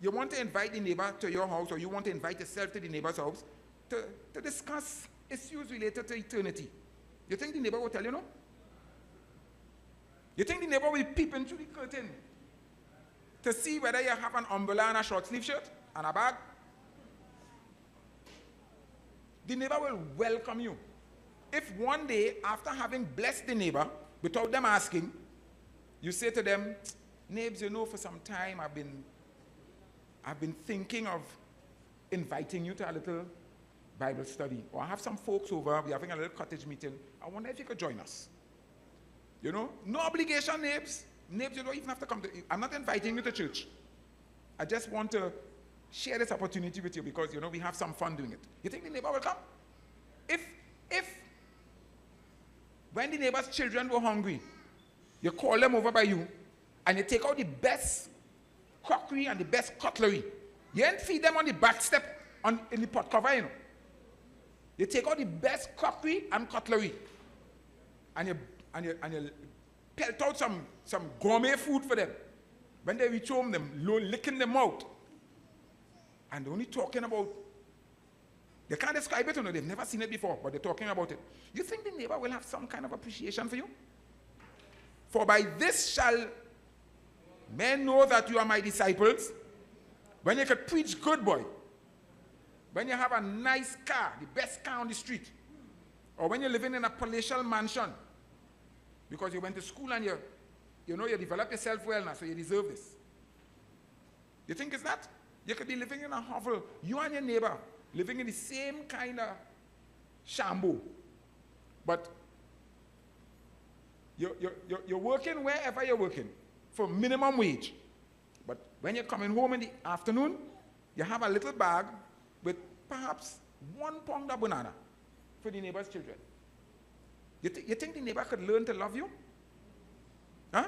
you want to invite the neighbor to your house, or you want to invite yourself to the neighbor's house to discuss issues related to eternity, you think the neighbor will tell you no? You think the neighbor will peep into the curtain to see whether you have an umbrella and a short sleeve shirt and a bag? The neighbor will welcome you. If one day, after having blessed the neighbor, without them asking, you say to them, neighbors, you know, for some time I've been thinking of inviting you to a little Bible study. Or I have some folks over, we're having a little cottage meeting. I wonder if you could join us. You know, no obligation, neighbors. Neighbors, you don't even have to come to, I'm not inviting you to church. I just want to share this opportunity with you because, you know, we have some fun doing it. You think the neighbor will come? If when the neighbor's children were hungry, you call them over by you, and you take out the best crockery and the best cutlery. You ain't feed them on the back step in the pot cover, you know. You take out the best crockery and cutlery, and you pelt out some gourmet food for them. When they reach home, them licking them out. And they're only talking about, they can't describe it, you know, they've never seen it before, but they're talking about it. You think the neighbor will have some kind of appreciation for you? For by this shall men know that you are my disciples, when you could preach good, boy. When you have a nice car, the best car on the street. Or when you're living in a palatial mansion, because you went to school and you developed yourself well now, so you deserve this. You think it's that? You could be living in a hovel, you and your neighbor, living in the same kind of shambo. But you're working wherever you're working for minimum wage. But when you're coming home in the afternoon, you have a little bag with perhaps 1 pound of banana for the neighbor's children. You think the neighbor could learn to love you? Huh?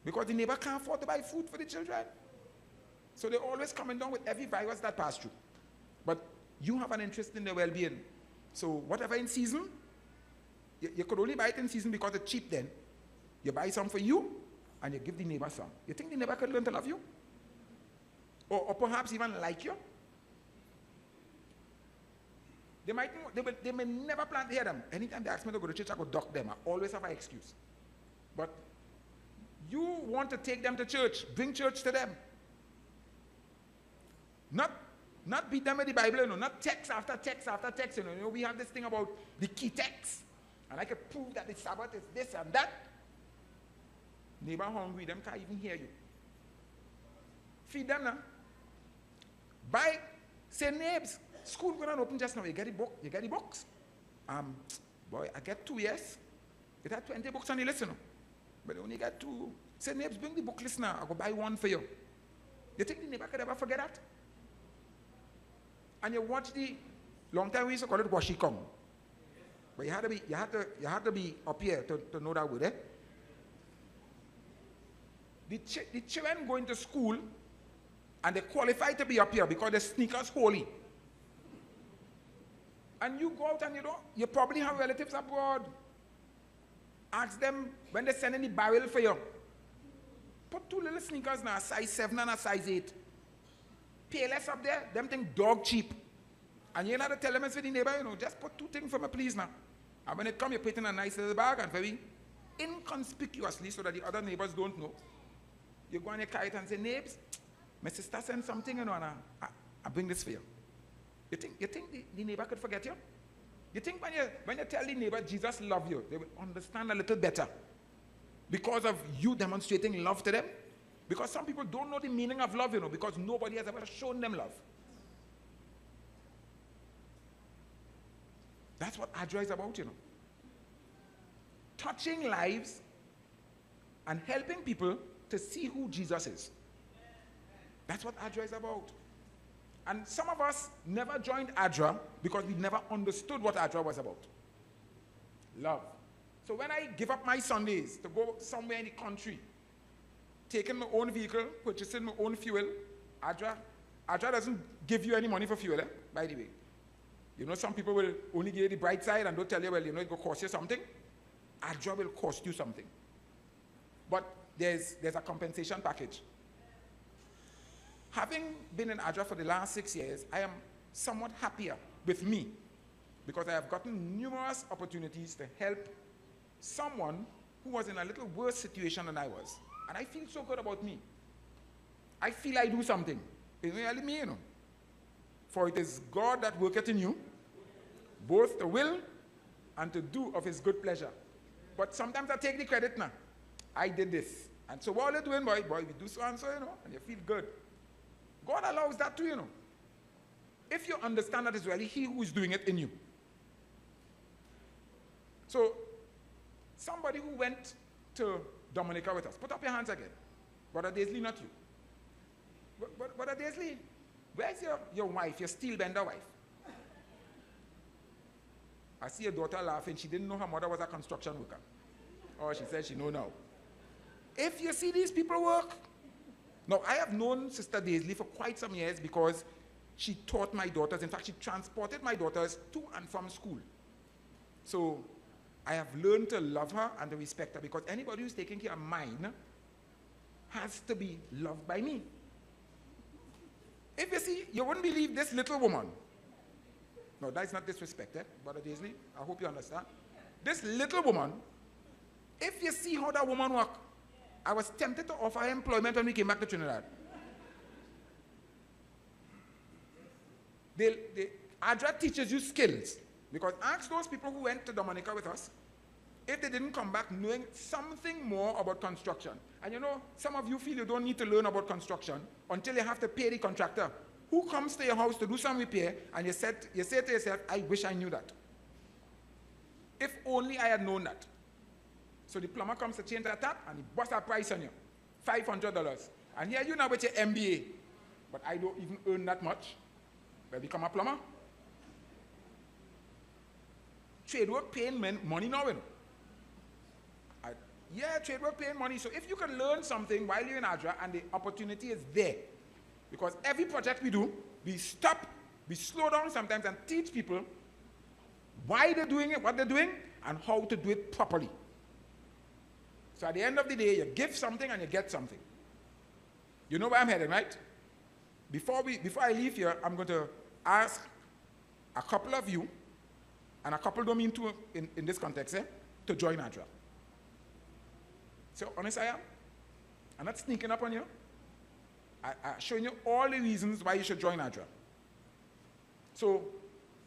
Because the neighbor can't afford to buy food for the children. So they're always coming down with every virus that passes through. But you have an interest in their well-being. So whatever in season, you could only buy it in season because it's cheap then. You buy some for you, and you give the neighbor some. You think the neighbor could learn to love you? Or perhaps even like you? They may never plan to hear them. Anytime they ask me to go to church, I go duck them. I always have an excuse. But you want to take them to church, bring church to them. Not beat them with the Bible, not text after text after text. We have this thing about the key text. And I can prove that the Sabbath is this and that. Neighbor hungry, them can't even hear you. Feed them now. Say neighbors, school gonna open just now. You get the book, you get the books. Boy, I get 2 years. It had 20 books on the list, but they only got 2. Say neighbors, bring the book list now. I'll go buy 1 for you. You think the neighbor could ever forget that? And you watch long time we used to call it washikong. But you had to be up here to know that word, eh? The children going to school and they qualify to be up here because the sneakers holy. And you go out and you probably have relatives abroad. Ask them when they send any barrel for you. Put 2 little sneakers now, a size 7 and a size 8. Pay less up there, them things dog cheap. And you know to tell them it's for the neighbor, just put 2 things for me, please now. And when it come, you put it in a nice little bag and very inconspicuously so that the other neighbors don't know. You go and you carry it and say, neighbors, my sister sent something, and I bring this for you. You think the neighbor could forget you? You think when you tell the neighbor Jesus loves you, they will understand a little better because of you demonstrating love to them? Because some people don't know the meaning of love, because nobody has ever shown them love. That's what A.D.R.A is about, Touching lives and helping people to see who Jesus is. That's what A.D.R.A is about. And some of us never joined A.D.R.A because we never understood what A.D.R.A was about. Love. So when I give up my Sundays to go somewhere in the country, taking my own vehicle, purchasing my own fuel, A.D.R.A doesn't give you any money for fuel, by the way. Some people will only give you the bright side and don't tell you, well, it will cost you something. A.D.R.A will cost you something. But there's a compensation package. Having been in A.D.R.A for the last 6 years, I am somewhat happier with me because I have gotten numerous opportunities to help someone who was in a little worse situation than I was. And I feel so good about me. I feel I do something. It's really me, For it is God that worketh in you, both to will and to do of his good pleasure. But sometimes I take the credit now. I did this. And so what are you doing, boy? We do so and so, and you feel good. God allows that too, If you understand that it's really he who is doing it in you. So, somebody who went to Dominica with us, put up your hands again. Brother Daisley, not you. Brother Daisley, where's your wife, your steel bender wife? I see your daughter laughing. She didn't know her mother was a construction worker. Or she said she know now. If you see these people work, now I have known Sister Daisley for quite some years because she taught my daughters. In fact, she transported my daughters to and from school. So I have learned to love her and to respect her because anybody who's taking care of mine has to be loved by me. If you see, you wouldn't believe this little woman. No, that's not disrespected, Brother Daisley. I hope you understand. This little woman, if you see how that woman work, I was tempted to offer her employment when we came back to Trinidad. A.D.R.A teaches you skills. Because ask those people who went to Dominica with us, if they didn't come back knowing something more about construction. And some of you feel you don't need to learn about construction until you have to pay the contractor. Who comes to your house to do some repair, and you say to yourself, I wish I knew that. If only I had known that. So the plumber comes to change that tap, and he busts a price on you, $500. And here you now with your MBA, but I don't even earn that much. But I become a plumber. Trade work paying money now, Yeah, trade work paying money. So if you can learn something while you're in A.D.R.A and the opportunity is there, because every project we do, we stop, we slow down sometimes and teach people why they're doing it, what they're doing, and how to do it properly. So at the end of the day, you give something and you get something. You know where I'm heading, right? Before I leave here, I'm going to ask a couple of you, and a couple don't mean to in this context, to join A.D.R.A. So honest I am. I'm not sneaking up on you. I'm showing you all the reasons why you should join A.D.R.A. So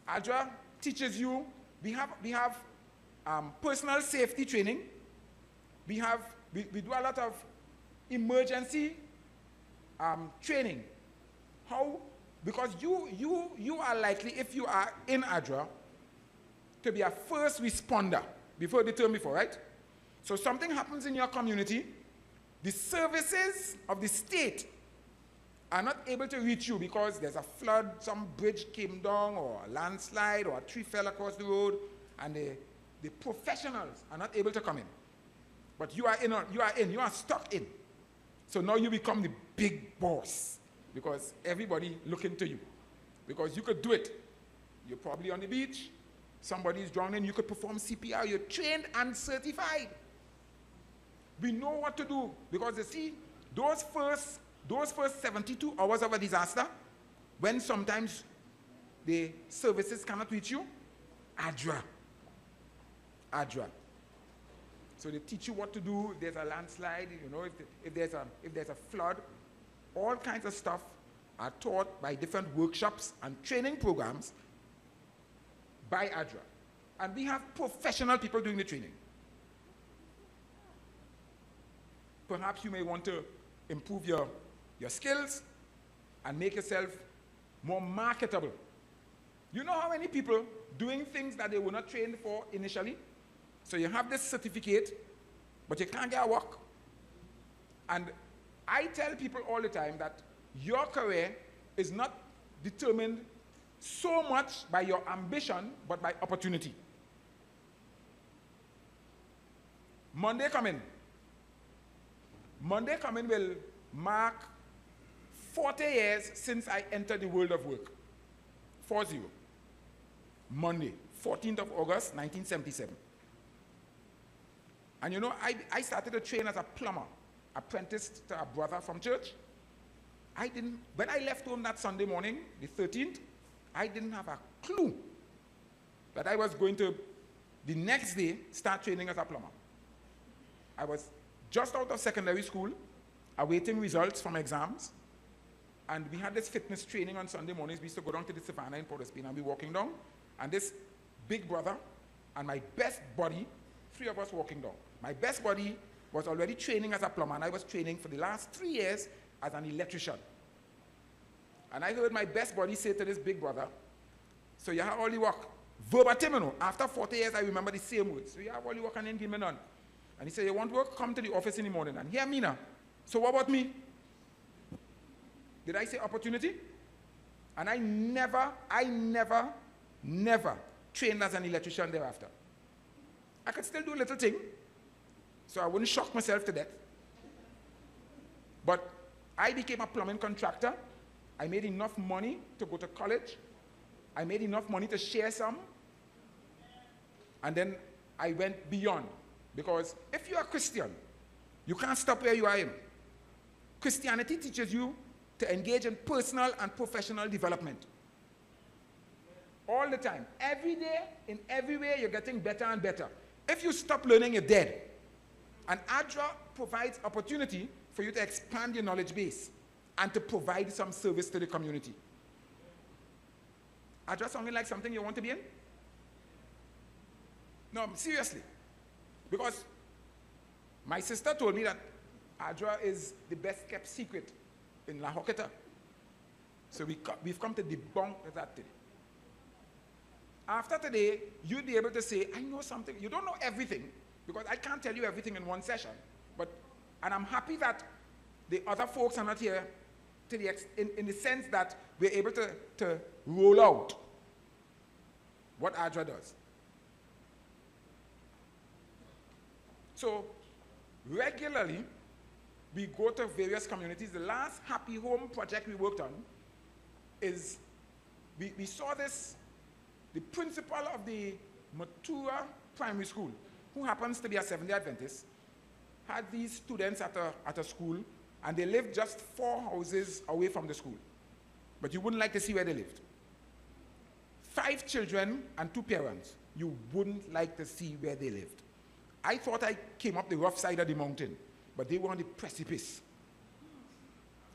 A.D.R.A. teaches you, we have personal safety training. We do a lot of emergency training. How? Because you are likely, if you are in A.D.R.A., to be a first responder before the term before, right? So something happens in your community, the services of the state are not able to reach you because there's a flood, some bridge came down, or a landslide, or a tree fell across the road, and the professionals are not able to come in. But you are stuck in. So now you become the big boss because everybody looking to you. Because you could do it. You're probably on the beach, somebody's drowning, you could perform CPR, you're trained and certified. We know what to do because you see, those first 72 hours of a disaster, when sometimes the services cannot reach you, A.D.R.A. So they teach you what to do. If there's a landslide, you know, if there's a flood, all kinds of stuff are taught by different workshops and training programs by A.D.R.A. And we have professional people doing the training. Perhaps you may want to improve your skills and make yourself more marketable. You know how many people doing things that they were not trained for initially? So you have this certificate, but you can't get work. And I tell people all the time that your career is not determined so much by your ambition, but by opportunity. Monday coming will mark 40 years since I entered the world of work. 40. Monday, 14th of August, 1977. And you know, I started to train as a plumber, apprenticed to a brother from church. When I left home that Sunday morning, the 13th, I didn't have a clue that I was going to, the next day, start training as a plumber. I was just out of secondary school, awaiting results from exams, and we had this fitness training on Sunday mornings. We used to go down to the Savannah in Port of Spain and be walking down, and this big brother and my best buddy, 3 of us walking down. My best buddy was already training as a plumber, and I was training for the last 3 years as an electrician. And I heard my best buddy say to this big brother, so you have all the work. Verbatim, you know, after 40 years, I remember the same words. So you have all the work and then give me none. And he said, you want work? Come to the office in the morning. And hear me now. So what about me? Did I say opportunity? And I never trained as an electrician thereafter. I could still do a little thing, so I wouldn't shock myself to death. But I became a plumbing contractor. I made enough money to go to college. I made enough money to share some. And then I went beyond. Because if you are Christian, you can't stop where you are in. Christianity teaches you to engage in personal and professional development. All the time. Every day, in every way, you're getting better and better. If you stop learning, you're dead. And A.D.R.A. provides opportunity for you to expand your knowledge base and to provide some service to the community. A.D.R.A. sounding like something you want to be in? No, seriously. Because my sister told me that A.D.R.A. is the best kept secret in La Hoqueta. So we've come to debunk that today. After today, you'll be able to say, I know something. You don't know everything, because I can't tell you everything in one session. And I'm happy that the other folks are not here to in the sense that we're able to roll out what A.D.R.A. does. So regularly, we go to various communities. The last Happy Home project we worked on is, we saw this, the principal of the Matura Primary School, who happens to be a Seventh-day Adventist, had these students at a school, and they lived just 4 houses away from the school. But you wouldn't like to see where they lived. 5 children and 2 parents, you wouldn't like to see where they lived. I thought I came up the rough side of the mountain, but they were on the precipice.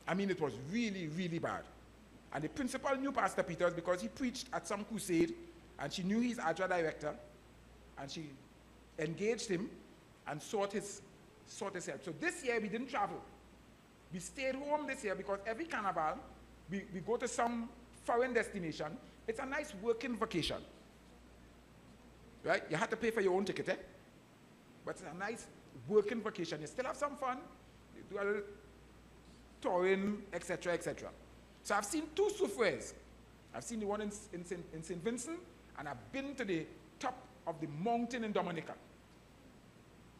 I mean, it was really, really bad. And the principal knew Pastor Peters because he preached at some crusade, and she knew his A.D.R.A director, and she engaged him and sought his help. So this year we didn't travel. We stayed home this year because every carnival, we go to some foreign destination. It's a nice working vacation. Right? You have to pay for your own ticket, but it's a nice working vacation. You still have some fun. You do a little touring, etc., etc. So I've seen 2 souffleurs. I've seen the one in St. Vincent, and I've been to the top of the mountain in Dominica.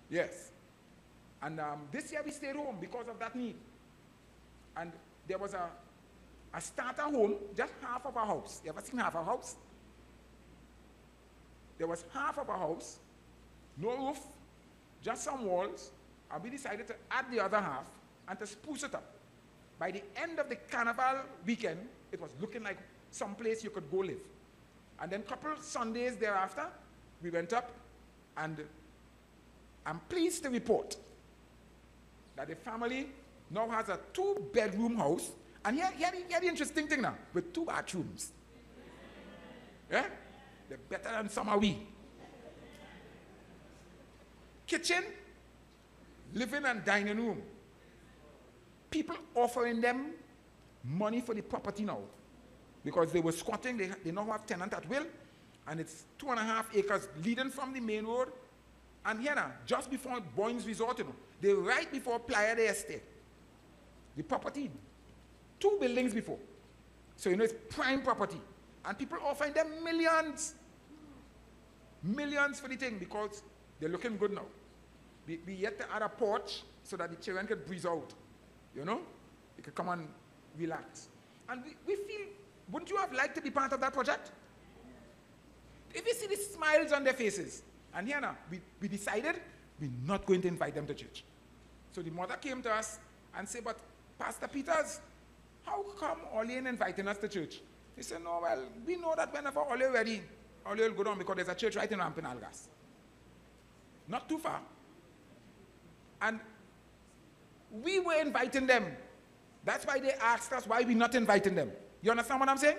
Yes. And this year we stayed home because of that need. And there was a starter home, just half of our house. You ever seen half our house? There was half of a house, no roof, just some walls, and we decided to add the other half and to spruce it up. By the end of the carnival weekend, it was looking like some place you could go live. And then a couple Sundays thereafter, we went up, and I'm pleased to report that the family now has a 2-bedroom house, and here the interesting thing now, with 2 bathrooms. Yeah? They're better than some are we. Kitchen, living and dining room. People offering them money for the property now because they were squatting. They now have tenant at will, and it's 2.5 acres leading from the main road. And here now, just before Boyne's Resort, they're right before Playa de Este. The property, 2 buildings before. So it's prime property. And people offering them millions. Millions for the thing because they're looking good now. We yet to add a porch so that the children could breeze out. They could come and relax. And we feel, wouldn't you have liked to be part of that project? If you see the smiles on their faces. And here now, we decided we're not going to invite them to church. So the mother came to us and said, but Pastor Peters, how come Ollie ain't inviting us to church? He said, no, well, we know that whenever Ollie ready, Ollie will go down because there's a church right in Rampinalgas. Not too far. And we were inviting them. That's why they asked us why we're not inviting them. You understand what I'm saying?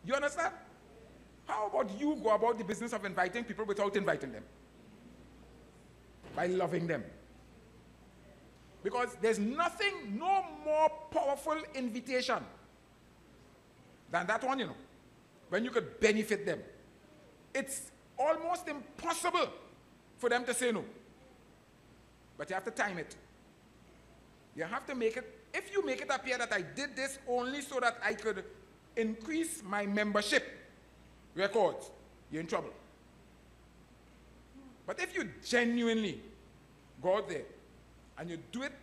You understand? How about you go about the business of inviting people without inviting them? By loving them. Because there's nothing, no more powerful invitation than that one, when you could benefit them. It's almost impossible for them to say no. But you have to time it. You have to make it, if you make it appear that I did this only so that I could increase my membership records, you're in trouble. But if you genuinely go out there and you do it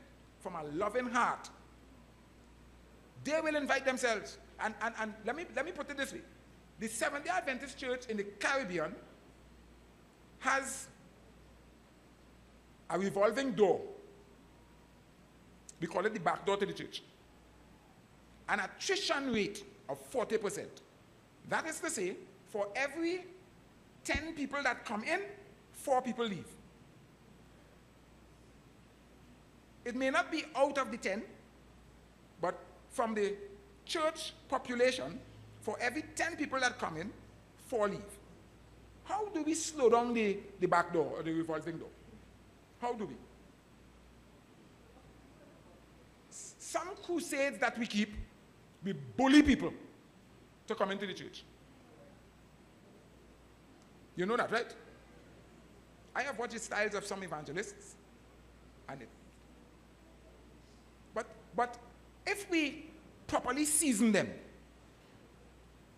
from a loving heart, they will invite themselves. And let me put it this way. The Seventh-day Adventist Church in the Caribbean has a revolving door. We call it the back door to the church. An attrition rate of 40%. That is to say, for every 10 people that come in, 4 people leave. It may not be out of the 10, but from the church population, for every 10 people that come in, 4 leave. How do we slow down the back door or the revolving door? How do we? Some crusades that we keep, we bully people to come into the church. You know that, right? I have watched the styles of some evangelists, and but if we properly season them,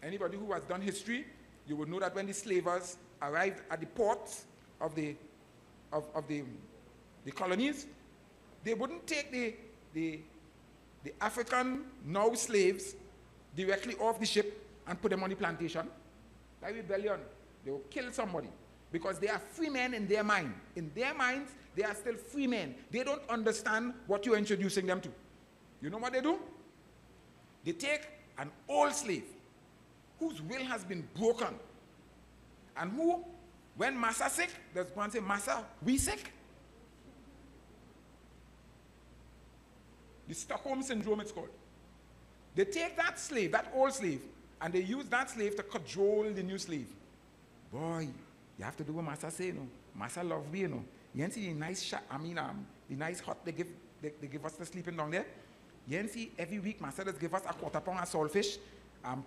anybody who has done history, you would know that when the slavers arrived at the ports of the colonies, they wouldn't take the African now slaves directly off the ship and put them on the plantation. By rebellion, they will kill somebody because they are free men in their mind. In their minds, they are still free men. They don't understand what you're introducing them to. You know what they do? They take an old slave whose will has been broken, and who, when Master sick, there's one say, Master, we sick. The Stockholm Syndrome, it's called. They take that slave, that old slave, and they use that slave to cajole the new slave. Boy, you have to do what Master say, you know. Master love me, you know. You see the nice the nice hot they give us the sleeping down there. You see every week Master does give us a quarter pound of saltfish,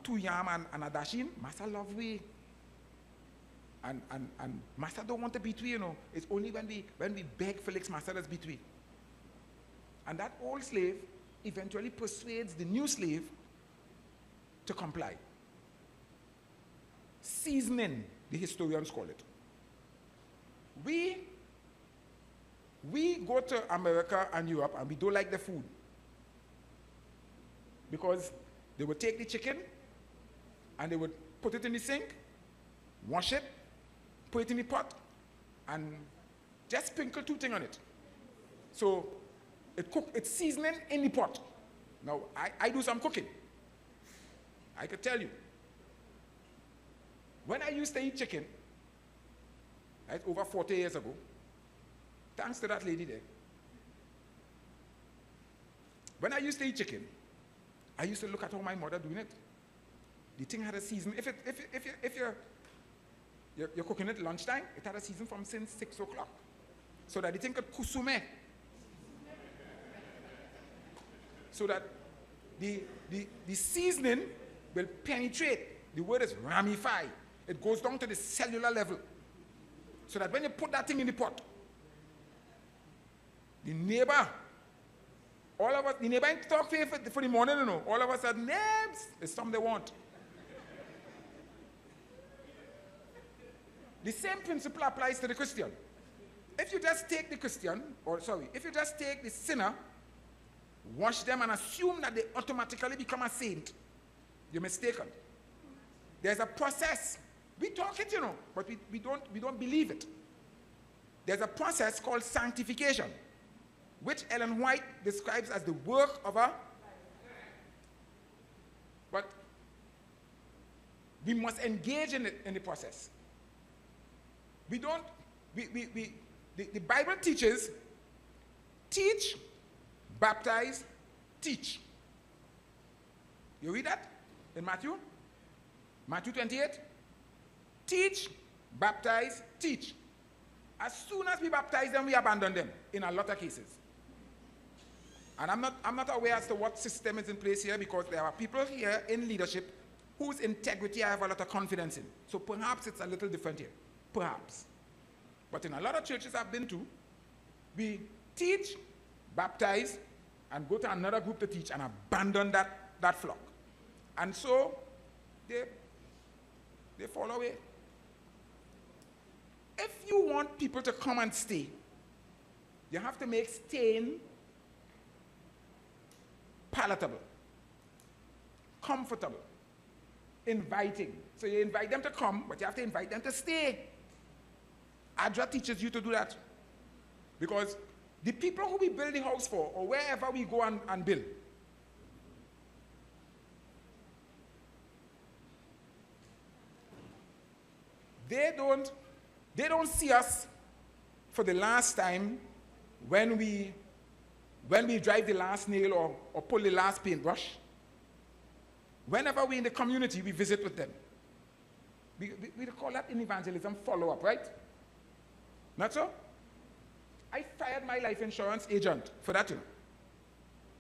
2 yam and a dasheen. Master love we. And Master don't want to beat we, you know. It's only when we beg Felix, Master does beat we. And that old slave eventually persuades the new slave to comply. Seasoning, the historians call it. We go to America and Europe and we don't like the food. Because they would take the chicken and they would put it in the sink, wash it, put it in the pot, and just sprinkle 2 things on it. So it's seasoning in the pot. Now, I do some cooking. I could tell you. When I used to eat chicken, right, over 40 years ago, thanks to that lady there, when I used to eat chicken, I used to look at how my mother doing it. The thing had a season. If you're cooking it lunchtime, it had a season from since 6 o'clock. So that the thing could kusume. So that the seasoning will penetrate. The word is ramify. It goes down to the cellular level. So that when you put that thing in the pot, the neighbor, all of us, the neighbor ain't talk for the morning, you know. All of us said, names, it's something they want. The same principle applies to the Christian. If you just take the Christian, if you just take the sinner, wash them and assume that they automatically become a saint, you're mistaken. There's a process. We talk it, you know, but we don't believe it. There's a process called sanctification, which Ellen White describes as the work of a... But we must engage in the process. The Bible teaches, teach, baptize, teach. You read that in Matthew? Matthew 28. Teach, baptize, teach. As soon as we baptize them, we abandon them in a lot of cases. And I'm not aware as to what system is in place here, because there are people here in leadership whose integrity I have a lot of confidence in. So perhaps it's a little different here. Perhaps. But in a lot of churches I've been to, we teach, baptize, and go to another group to teach and abandon that flock. And so they fall away. If you want people to come and stay, you have to make staying palatable, comfortable, inviting. So you invite them to come, but you have to invite them to stay. A.D.R.A teaches you to do that. Because the people who we build the house for, or wherever we go and build, they don't see us for the last time when we drive the last nail or pull the last paintbrush. Whenever we're in the community, we visit with them. We call that in evangelism follow-up, right? Not so? I fired my life insurance agent for that too.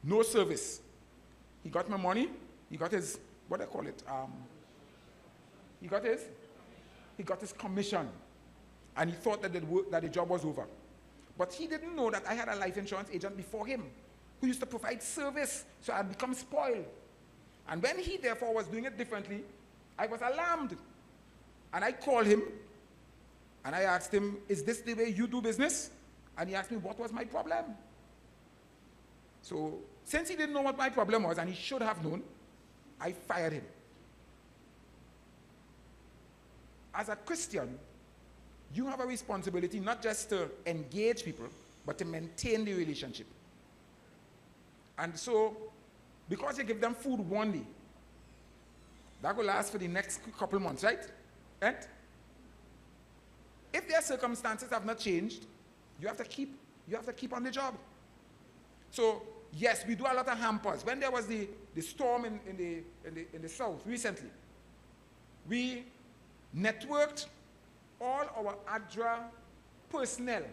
No service. He got my money. He got his, what do I call it? He got his commission. And he thought that the job was over. But he didn't know that I had a life insurance agent before him who used to provide service, so I had become spoiled. And when he therefore was doing it differently, I was alarmed. And I called him and I asked him, is this the way you do business? And he asked me, what was my problem? So since he didn't know what my problem was, and he should have known, I fired him. As a Christian, you have a responsibility not just to engage people, but to maintain the relationship. And so, because you give them food one day, That will last for the next couple months, right? And if their circumstances have not changed, you have to keep on the job. So yes, we do a lot of hampers. When there was the storm in the south recently, we networked all our A.D.R.A personnel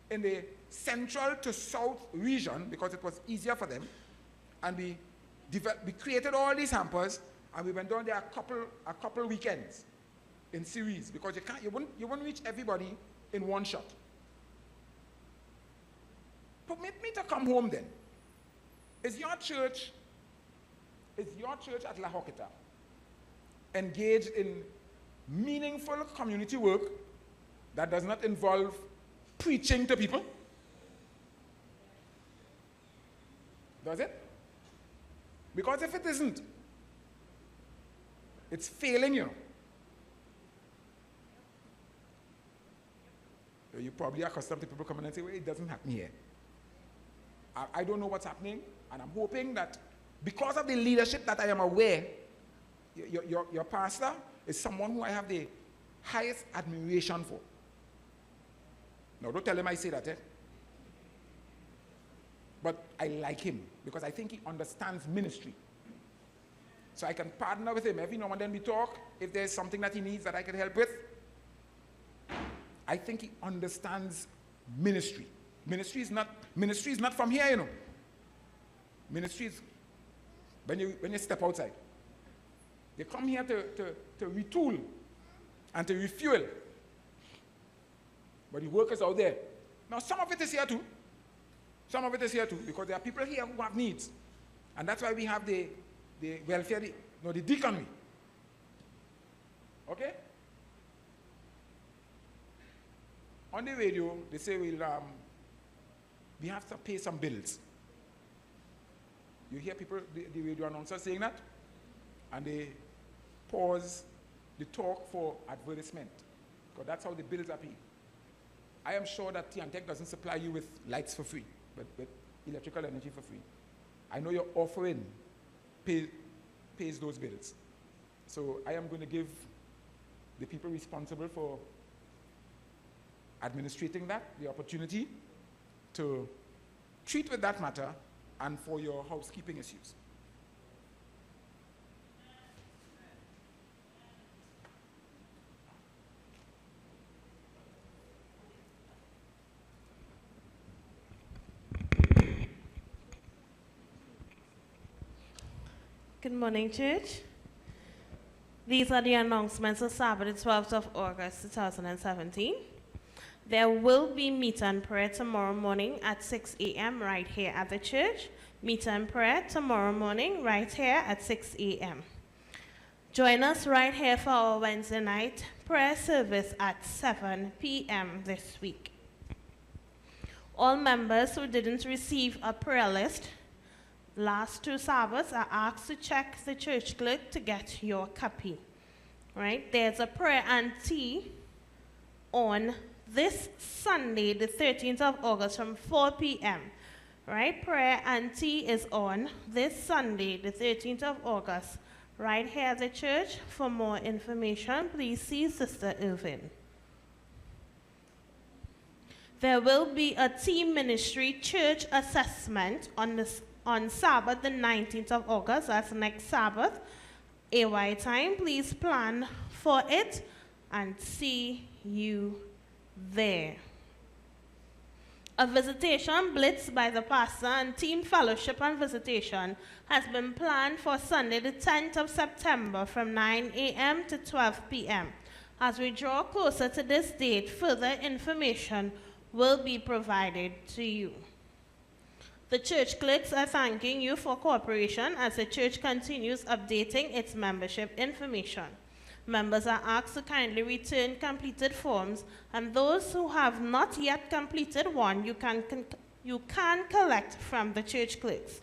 in the central to south region because it was easier for them, and we created all these hampers, and we went down there a couple weekends in series, because you wouldn't reach everybody in one shot. Permit me to come home then. Is your church at La Joquita engaged in meaningful community work that does not involve preaching to people? Does it? Because if it isn't, it's failing you. You probably are accustomed to people coming and say, well, it doesn't happen here. I don't know what's happening, and I'm hoping that because of the leadership that I am aware, your pastor is someone who I have the highest admiration for. No, don't tell him I say that, eh? But I like him because I think he understands ministry. So I can partner with him. Every now and then we talk. If there's something that he needs that I can help with, I think he understands ministry. Ministry is not from here, you know. Ministry is when you step outside. They come here to retool and to refuel. But the work is out there. Now, some of it is here too. Some of it is here too, because there are people here who have needs. And that's why we have the welfare, the deaconry. Okay? On the radio, they say we have to pay some bills. You hear people, the radio announcer saying that, and they pause the talk for advertisement, because that's how the bills are paid. I am sure that T&Tech doesn't supply you with lights for free, but with electrical energy for free. I know your offering pays those bills. So I am going to give the people responsible for administrating that the opportunity to treat with that matter and for your housekeeping issues. Good morning, church. These are the announcements of Sabbath, the 12th of August, 2017. There will be meet and prayer tomorrow morning at 6 a.m. right here at the church. Meet and prayer tomorrow morning right here at 6 a.m. Join us right here for our Wednesday night prayer service at 7 p.m. this week. All members who didn't receive a prayer list last 2 Sabbaths are asked to check the church clerk to get your copy. Right? There's a prayer and tea on this Sunday, the 13th of August from 4 p.m. Right? Prayer and tea is on this Sunday, the 13th of August, right here at the church. For more information, please see Sister Irvin. There will be a team ministry church assessment on Sabbath, the 19th of August. That's next Sabbath. AY time. Please plan for it and see you there. A visitation blitz by the pastor and team fellowship and visitation has been planned for Sunday, the 10th of September from 9 a.m. to 12 p.m. As we draw closer to this date, further information will be provided to you. The church clerks are thanking you for cooperation as the church continues updating its membership information. Members are asked to kindly return completed forms, and those who have not yet completed one, you can collect from the church clerks.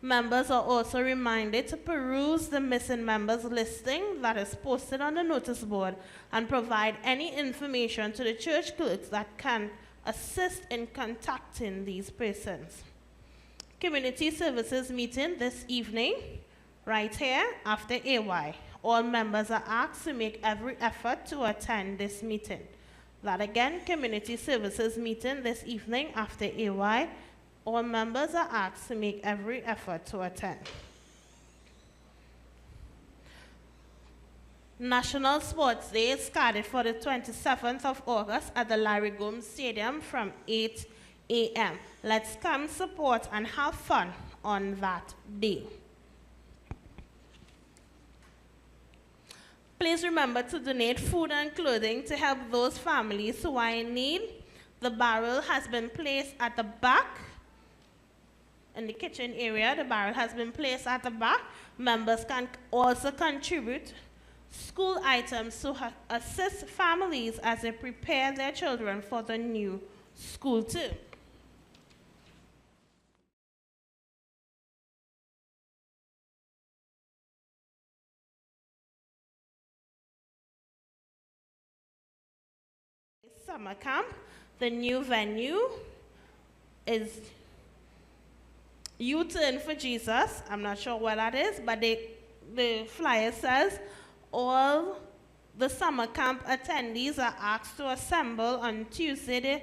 Members are also reminded to peruse the missing members listing that is posted on the notice board and provide any information to the church clerks that can assist in contacting these persons. Community services meeting this evening, right here after AY. All members are asked to make every effort to attend this meeting. That again, community services meeting this evening after AY. All members are asked to make every effort to attend. National Sports Day is scheduled for the 27th of August at the Larry Gomes Stadium from 8 a.m. Let's come support and have fun on that day. Please remember to donate food and clothing to help those families who are in need. The barrel has been placed at the back. In the kitchen area, the barrel has been placed at the back. Members can also contribute school items to assist families as they prepare their children for the new school term. Summer camp, the new venue is U-Turn for Jesus. I'm not sure what that is, but the flyer says all the summer camp attendees are asked to assemble on Tuesday, the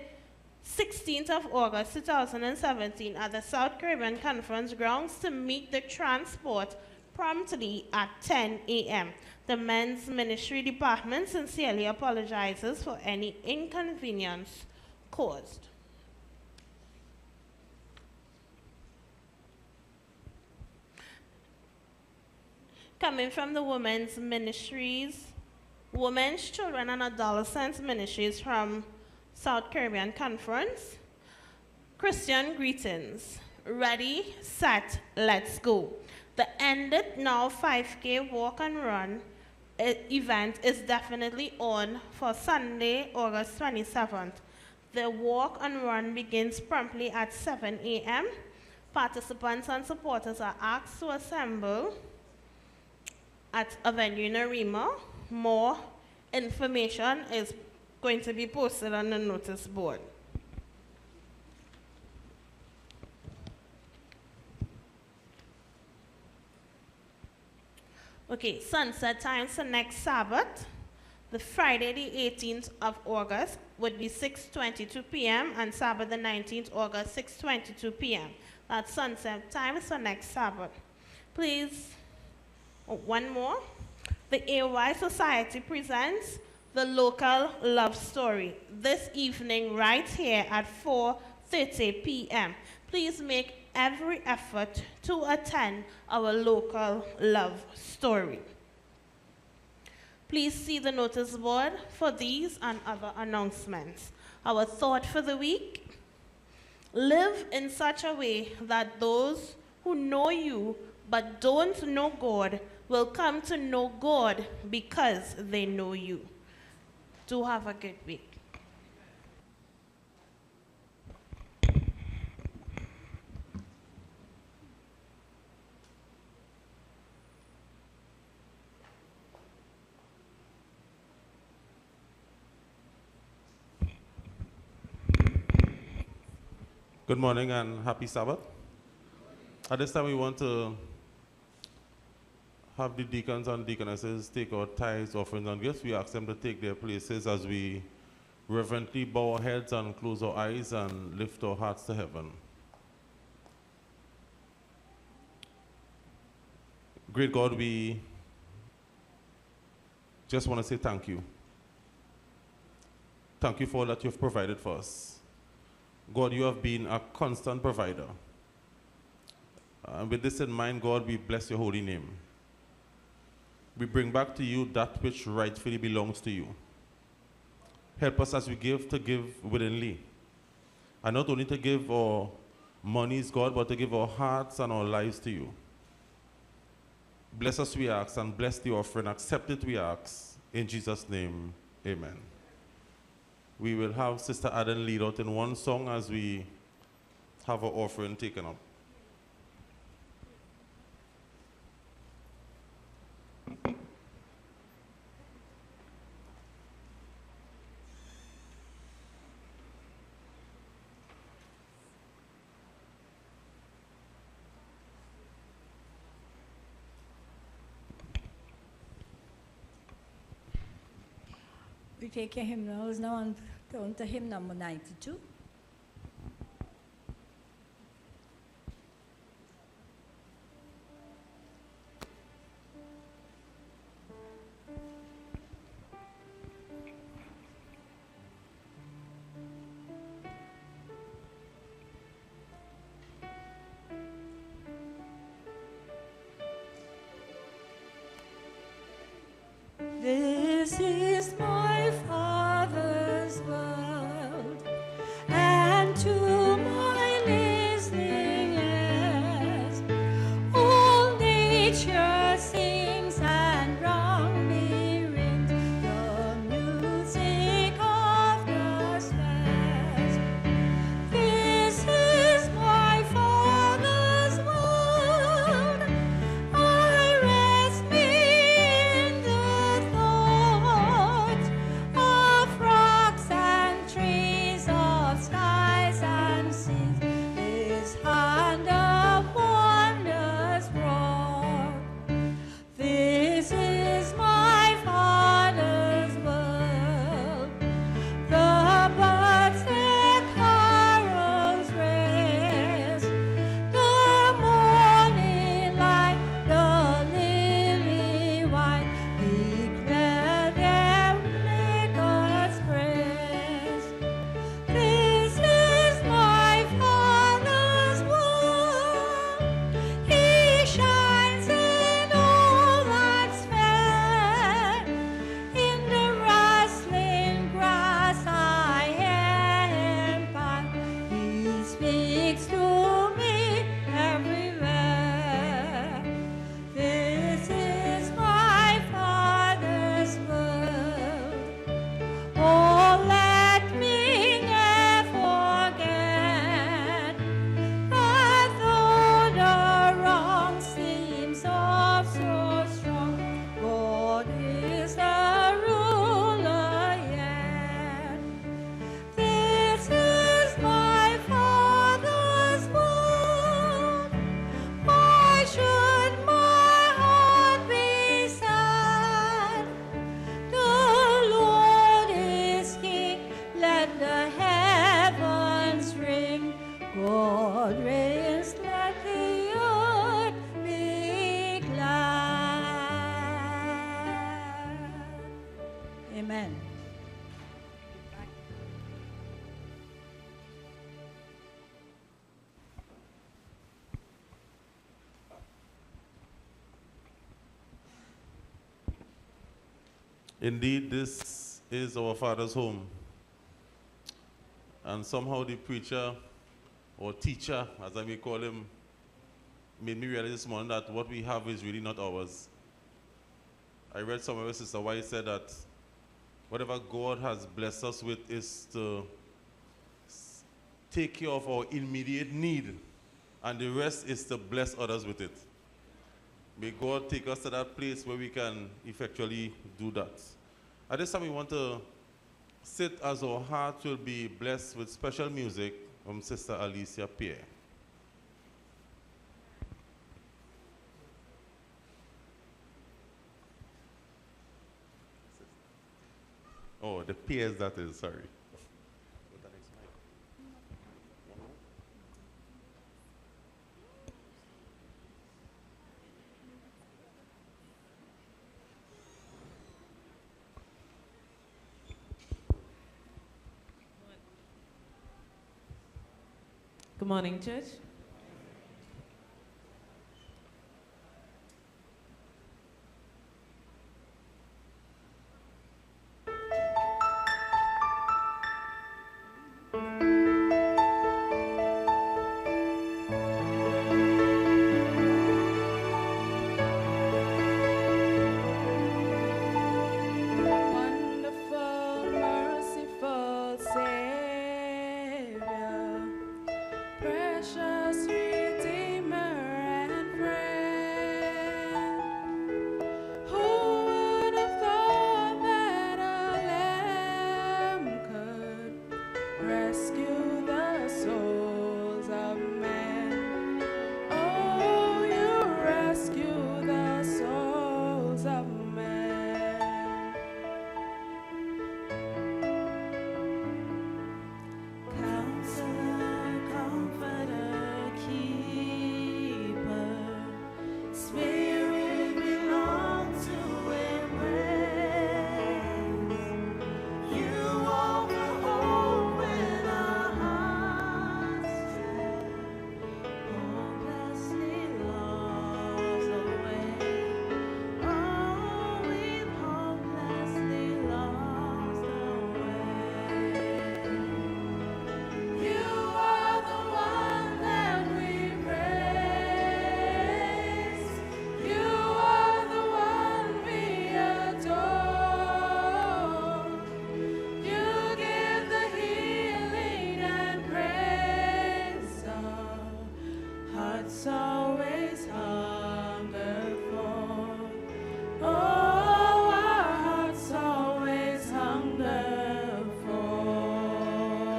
16th of August 2017 at the South Caribbean Conference grounds to meet the transport promptly at 10 a.m. The men's ministry department sincerely apologizes for any inconvenience caused. Coming from the women's ministries, Women's, Children, and Adolescents Ministries from South Caribbean Conference, Christian greetings. Ready, set, let's go. The End It Now 5K Walk and Run event is definitely on for Sunday, August 27th. The walk and run begins promptly at 7 a.m. Participants and supporters are asked to assemble at a venue in Arima. More information is going to be posted on the notice board. Okay, sunset times for next Sabbath. The Friday the 18th of August would be 6:22 p.m. and Sabbath the 19th August 6:22 p.m. That's sunset times for next Sabbath. Please, one more. The AY Society presents the local love story this evening right here at 4:30 p.m. Please make every effort to attend our local love story. Please see the notice board for these and other announcements. Our thought for the week: live in such a way that those who know you but don't know God will come to know God because they know you. Do have a good week. Good morning and happy Sabbath. At this time, we want to have the deacons and deaconesses take our tithes, offerings, and gifts. We ask them to take their places as we reverently bow our heads and close our eyes and lift our hearts to heaven. Great God, we just want to say thank you. Thank you for all that you've provided for us. God, you have been a constant provider. And with this in mind, God, we bless your holy name. We bring back to you that which rightfully belongs to you. Help us as we give to give willingly. And not only to give our monies, God, but to give our hearts and our lives to you. Bless us, we ask, and bless the offering. Accept it, we ask. In Jesus' name, amen. We will have Sister Adam lead out in one song as we have our offering taken up. take your hymnals now and turn to hymn number 92. This is my Father's world, and to my listening ears, all nature sings and round me rings the music of the stars. This is my Father's world. I rest me in the thoughts of rocks and trees, of skies and seas. His hand of wonders broad. This is my Father's world. The birds their carols raise, the morning light, the lily white, declare their Maker's praise. This is my Father's world. He shines in all that's fair. In the rustling grass I hear him pass. He speaks to me everywhere. This is my Father's world. Oh, let me never forget that though the wrong seems of so strong, God is the ruler yet. This is my Father's world. Why should my heart be sad? The Lord is King, let the heavens ring. God reigns, let the earth be glad. Amen. Indeed, this is our Father's home. And somehow the preacher, or teacher, as I may call him, made me realize this morning that what we have is really not ours. I read somewhere where Sister White said that whatever God has blessed us with is to take care of our immediate need, and the rest is to bless others with it. May God take us to that place where we can effectually do that. At this time, we want to sit as our hearts will be blessed with special music from Sister Alicia Pierre. Oh, the Pierres, that is, sorry. Good morning, church. Wonderful, merciful Savior, precious hearts always hunger for. Oh, our hearts always hunger for.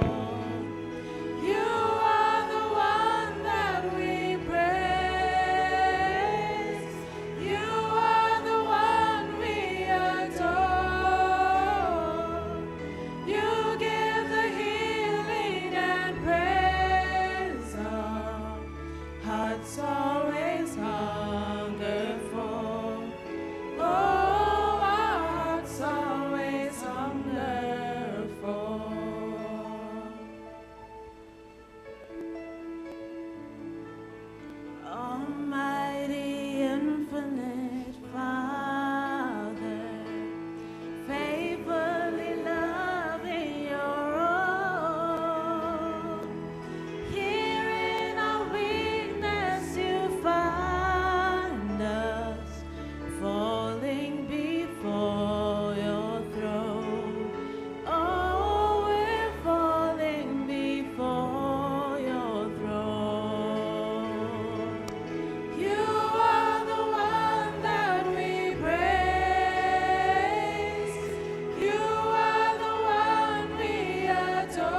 You are the one that we praise. You are the one we adore. You give the healing and praise. Our hearts always hunger for. Oh, our hearts always hunger for. Almighty infinite Father, faithfully loving your own. Here in our weakness you find us, falling before your throne. Oh, we're falling before your throne. You are the one that we praise. You are the one we adore.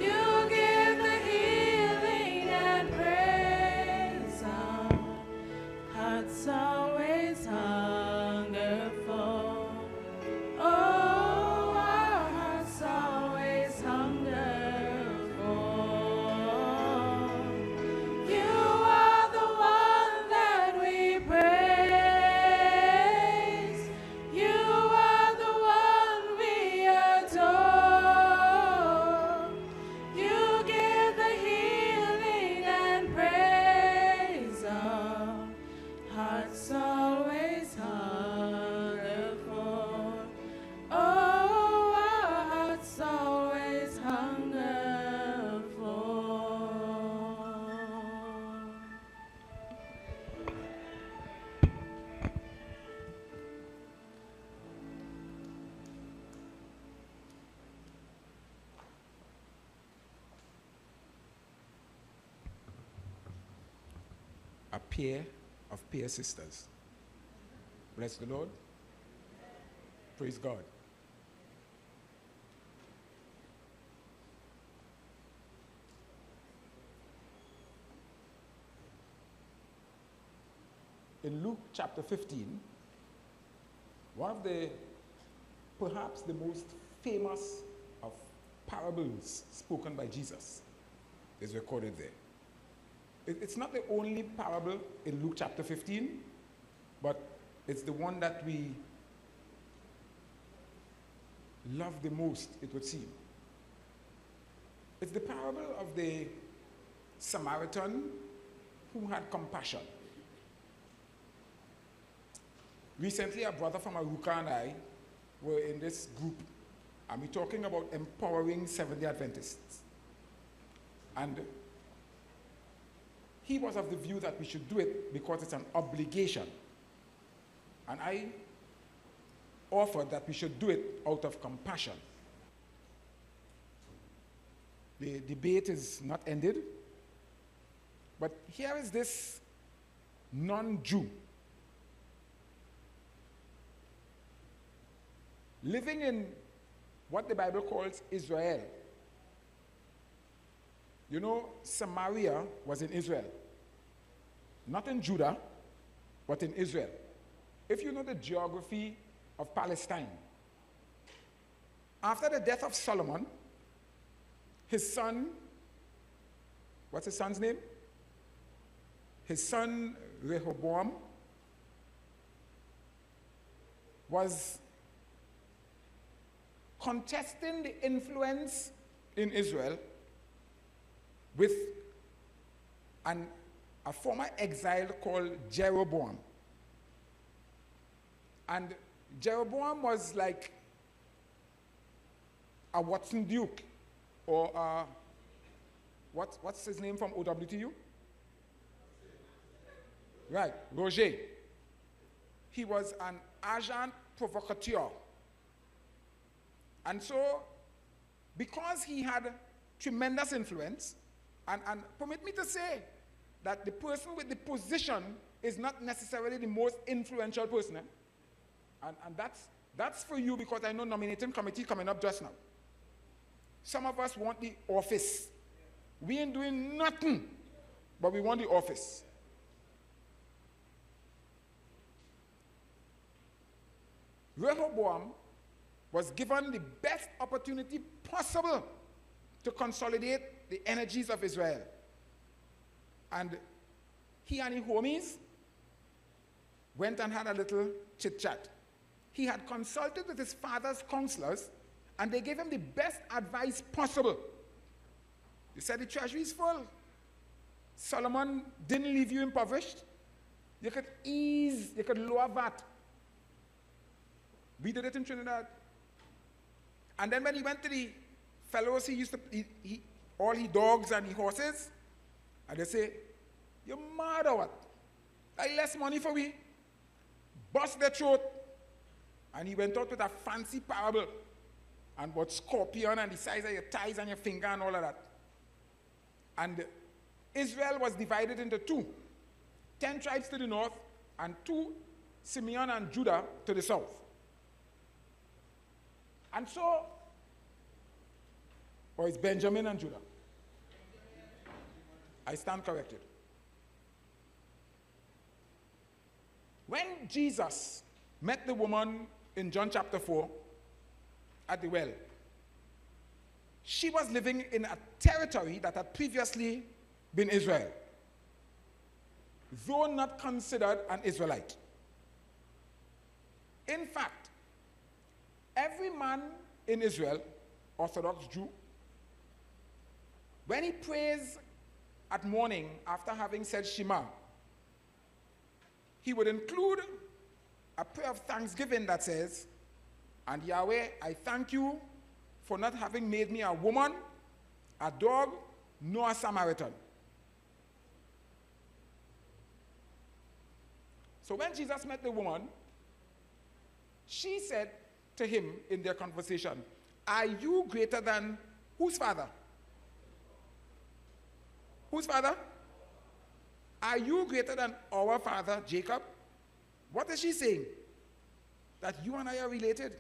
You give the healing and praise. Our hearts always hunger for. Oh, our hearts always hunger for. You are the one that we praise. You are the one we adore. You give the healing and praise. Our hearts always hunger for. Oh, our hearts always hunger for. A pair of peer sisters. Bless the Lord. Praise God. In Luke chapter 15, one of the, perhaps the most famous of parables spoken by Jesus is recorded there. It's not the only parable in Luke chapter 15, but it's the one that we love the most, it would seem. It's the parable of the Samaritan who had compassion. Recently, a brother from Aruka and I were in this group, and we're talking about empowering Seventh-day Adventists. And he was of the view that we should do it because it's an obligation. And I offered that we should do it out of compassion. The debate is not ended, but here is this non-Jew living in what the Bible calls Israel. You know, Samaria was in Israel. Not in Judah, but in Israel. If you know the geography of Palestine, after the death of Solomon, his son, what's his son's name? His son Rehoboam was contesting the influence in Israel with a former exile called Jeroboam. And Jeroboam was like a Watson Duke, or what's his name from OWTU? Right, Roger. He was an agent provocateur. And so, because he had tremendous influence, And permit me to say that the person with the position is not necessarily the most influential person. And that's for you, because I know nominating committee coming up just now. Some of us want the office. We ain't doing nothing, but we want the office. Rehoboam was given the best opportunity possible to consolidate the energies of Israel. And he and his homies went and had a little chit-chat. He had consulted with his father's counselors, and they gave him the best advice possible. They said the treasury is full. Solomon didn't leave you impoverished. You could lower VAT. We did it in Trinidad. And then when he went to the fellows, he used to, all his dogs and his horses, and they say, "You're mad or what? I less money for we." Bust their throat. And he went out with a fancy parable and about scorpion and the size of your thighs and your finger and all of that. And Israel was divided into two. 10 tribes to the north and 2, Simeon and Judah, to the south. And so, or it's Benjamin and Judah. I stand corrected. When Jesus met the woman in John chapter 4 at the well, she was living in a territory that had previously been Israel, though not considered an Israelite. In fact, every man in Israel, Orthodox Jew, when he prays at morning after having said Shema, he would include a prayer of thanksgiving that says, "And Yahweh, I thank you for not having made me a woman, a dog, nor a Samaritan." So when Jesus met the woman, she said to him in their conversation, "Are you greater than whose father? Whose father? Are you greater than our father Jacob?" What is she saying? That you and I are related.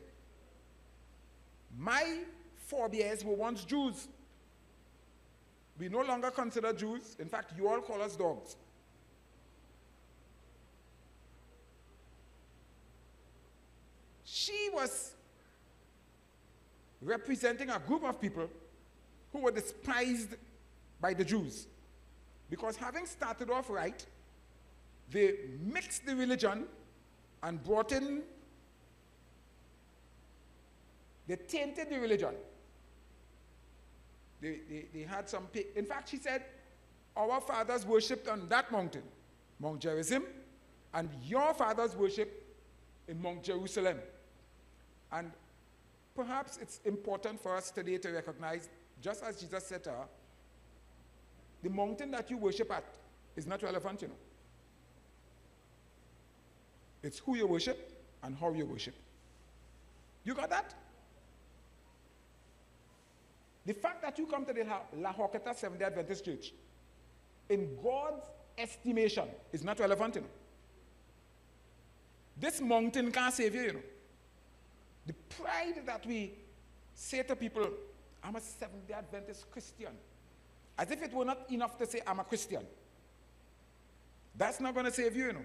My forebears were once Jews. We no longer consider Jews. In fact, you all call us dogs. She was representing a group of people who were despised by the Jews, because having started off right, they mixed the religion and brought in, they tainted the religion. They had some, in fact, she said, "Our fathers worshipped on that mountain, Mount Gerizim, and your fathers worshipped in Mount Jerusalem." And perhaps it's important for us today to recognize, just as Jesus said to her, the mountain that you worship at is not relevant, you know. It's who you worship and how you worship. You got that? The fact that you come to the La Horquetta Seventh-day Adventist Church, in God's estimation, is not relevant, you know. This mountain can't save you, you know. The pride that we say to people, "I'm a Seventh-day Adventist Christian," as if it were not enough to say, "I'm a Christian." That's not going to save you, you know.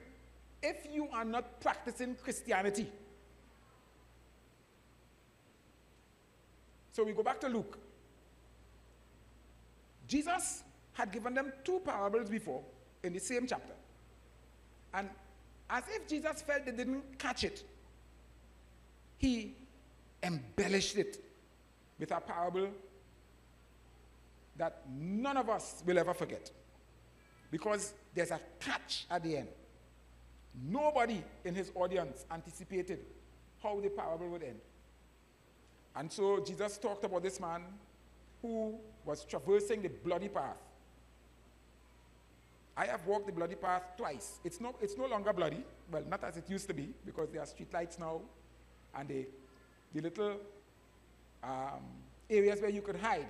If you are not practicing Christianity. So we go back to Luke. Jesus had given them 2 parables before in the same chapter. And as if Jesus felt they didn't catch it, he embellished it with a parable that none of us will ever forget, because there's a catch at the end. Nobody in his audience anticipated how the parable would end. And so Jesus talked about this man who was traversing the bloody path. I have walked the bloody path twice. It's no longer bloody, well, not as it used to be, because there are street lights now, and the little areas where you could hide,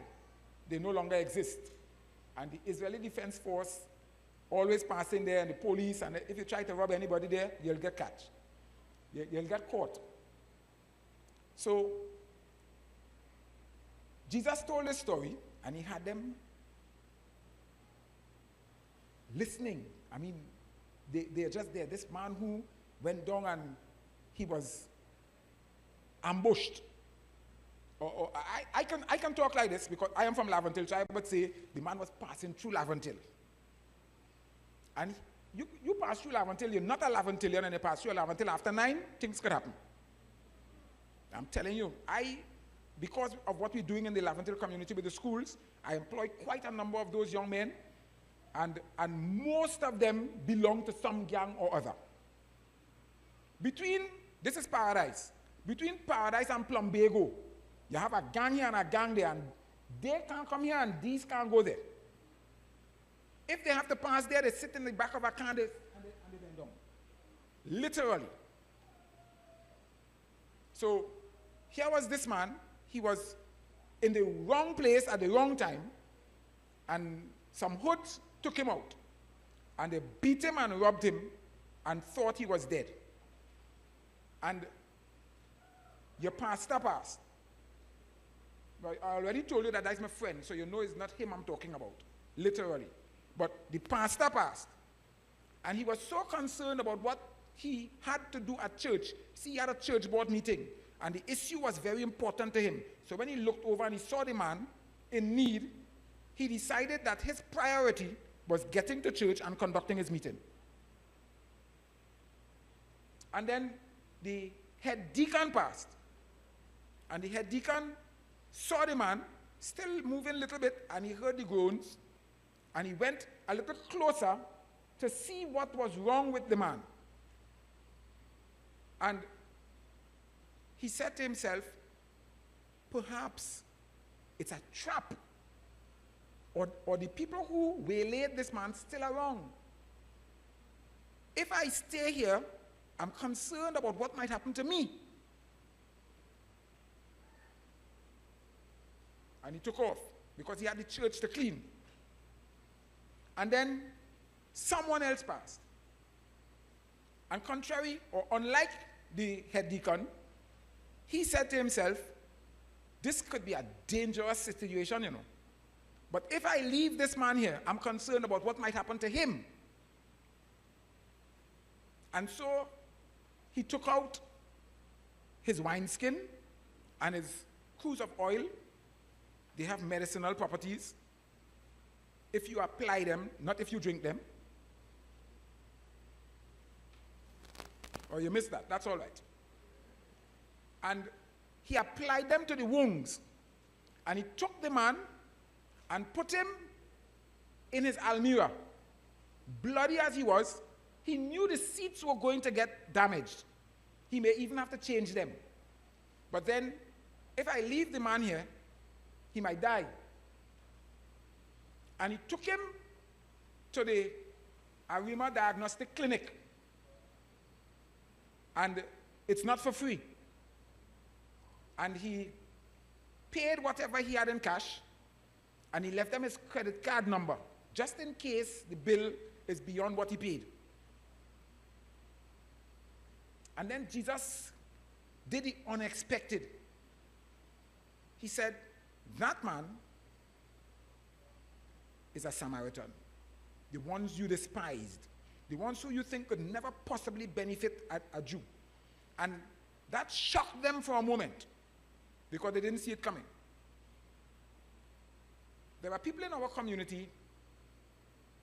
they no longer exist. And the Israeli Defense Force always passing there, and the police, and if you try to rob anybody there, you'll get catch. You'll get caught. So, Jesus told this story, and he had them listening. I mean, they're just there. This man who went down and he was ambushed. I can talk like this because I am from Laventille, so I would say the man was passing through Laventille. And you pass through Laventille, you're not a Laventillian, and you pass through Laventille after 9, things could happen. I'm telling you, because of what we're doing in the Laventille community with the schools, I employ quite a number of those young men, and most of them belong to some gang or other. This is Paradise. Between Paradise and Plumbago, you have a gang here and a gang there, and they can't come here and these can't go there. If they have to pass there, they sit in the back of a car and they bend down. Literally. So here was this man. He was in the wrong place at the wrong time, and some hoods took him out. And they beat him and robbed him and thought he was dead. And your pastor passed. But I already told you that that's my friend, so you know it's not him I'm talking about, literally. But the pastor passed. And he was so concerned about what he had to do at church. See, he had a church board meeting, and the issue was very important to him. So when he looked over and he saw the man in need, he decided that his priority was getting to church and conducting his meeting. And then the head deacon passed. And the head deacon saw the man still moving a little bit, and he heard the groans, and he went a little closer to see what was wrong with the man. And he said to himself, perhaps it's a trap, or the people who waylaid this man still around. If I stay here, I'm concerned about what might happen to me. And he took off because he had the church to clean. And then someone else passed. And contrary, or unlike the head deacon, he said to himself, this could be a dangerous situation, you know. But if I leave this man here, I'm concerned about what might happen to him. And so he took out his wineskin and his cruse of oil. They have medicinal properties if you apply them, not if you drink them. Or you missed that, that's all right. And he applied them to the wounds. And he took the man and put him in his almirah. Bloody as he was, he knew the seats were going to get damaged. He may even have to change them. But then, if I leave the man here, he might die. And he took him to the A.D.R.A diagnostic clinic. And it's not for free. And he paid whatever he had in cash, and he left them his credit card number, just in case the bill is beyond what he paid. And then Jesus did the unexpected. He said, that man is a Samaritan. The ones you despised, the ones who you think could never possibly benefit a Jew. And that shocked them for a moment because they didn't see it coming. There are people in our community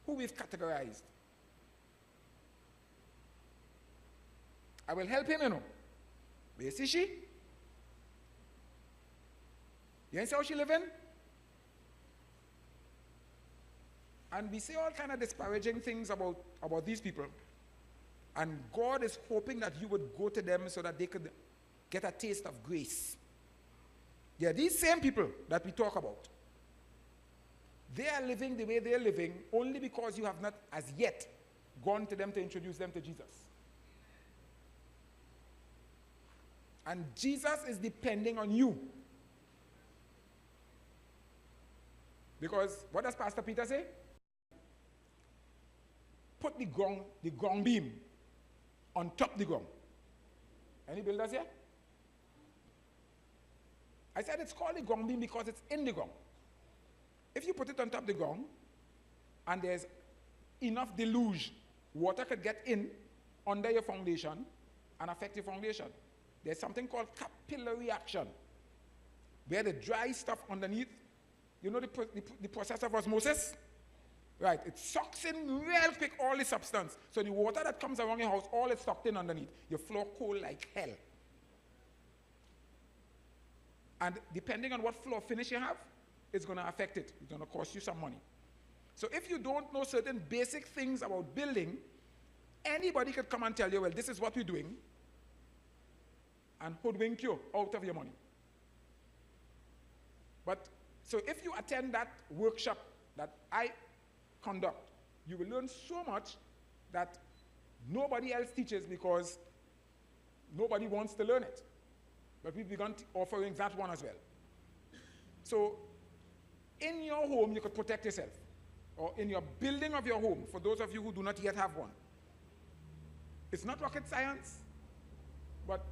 who we've categorized. I will help him, you know. Where is she? You ain't see how she living? And we say all kind of disparaging things about these people. And God is hoping that you would go to them so that they could get a taste of grace. They are these same people that we talk about. They are living the way they are living only because you have not as yet gone to them to introduce them to Jesus. And Jesus is depending on you. Because what does Pastor Peter say? Put the ground beam on top the ground. Any builders here? I said it's called the ground beam because it's in the ground. If you put it on top of the ground and there's enough deluge, water could get in under your foundation and affect your foundation. There's something called capillary action, where the dry stuff underneath, you know the process of osmosis? Right, it sucks in real quick all the substance. So the water that comes around your house, all is sucked in underneath. Your floor cold like hell. And depending on what floor finish you have, it's going to affect it. It's going to cost you some money. So if you don't know certain basic things about building, anybody could come and tell you, well, this is what we're doing, and hoodwink you out of your money. But, so if you attend that workshop that I conduct, you will learn so much that nobody else teaches because nobody wants to learn it. But we've begun offering that one as well. So in your home, you could protect yourself. Or in your building of your home, for those of you who do not yet have one. It's not rocket science, but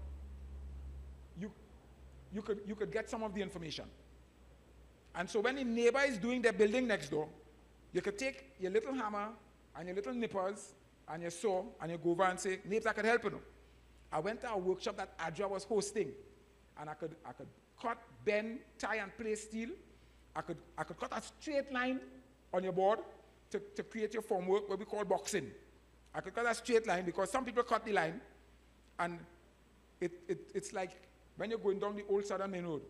you could get some of the information. And so when the neighbor is doing their building next door, you could take your little hammer and your little nippers and your saw and you go over and say, neighbors, I could help you. I went to a workshop that A.D.R.A was hosting, and I could cut, bend, tie, and place steel. I could cut a straight line on your board to create your formwork, what we call boxing. I could cut a straight line because some people cut the line, and it's like when you're going down the old Southern Main Road.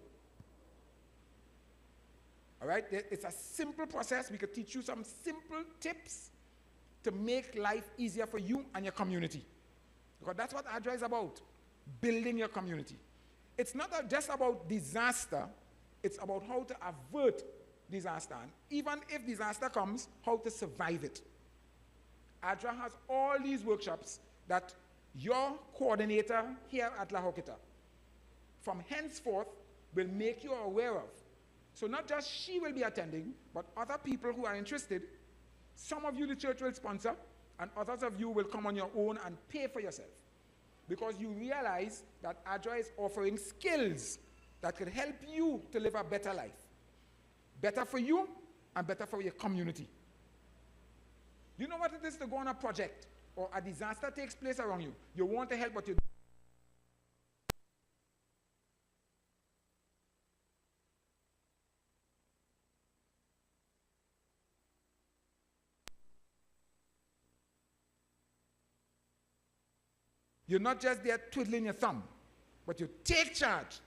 All right? It's a simple process. We could teach you some simple tips to make life easier for you and your community. Because that's what A.D.R.A is about, building your community. It's not just about disaster, it's about how to avert disaster. And even if disaster comes, how to survive it. A.D.R.A has all these workshops that your coordinator here at La Joquita, from henceforth, will make you aware of. So not just she will be attending, but other people who are interested. Some of you the church will sponsor, and others of you will come on your own and pay for yourself. Because you realize that A.D.R.A is offering skills that could help you to live a better life. Better for you and better for your community. You know what it is to go on a project or a disaster takes place around you. You want to help, but you You're not just there twiddling your thumb, but you take charge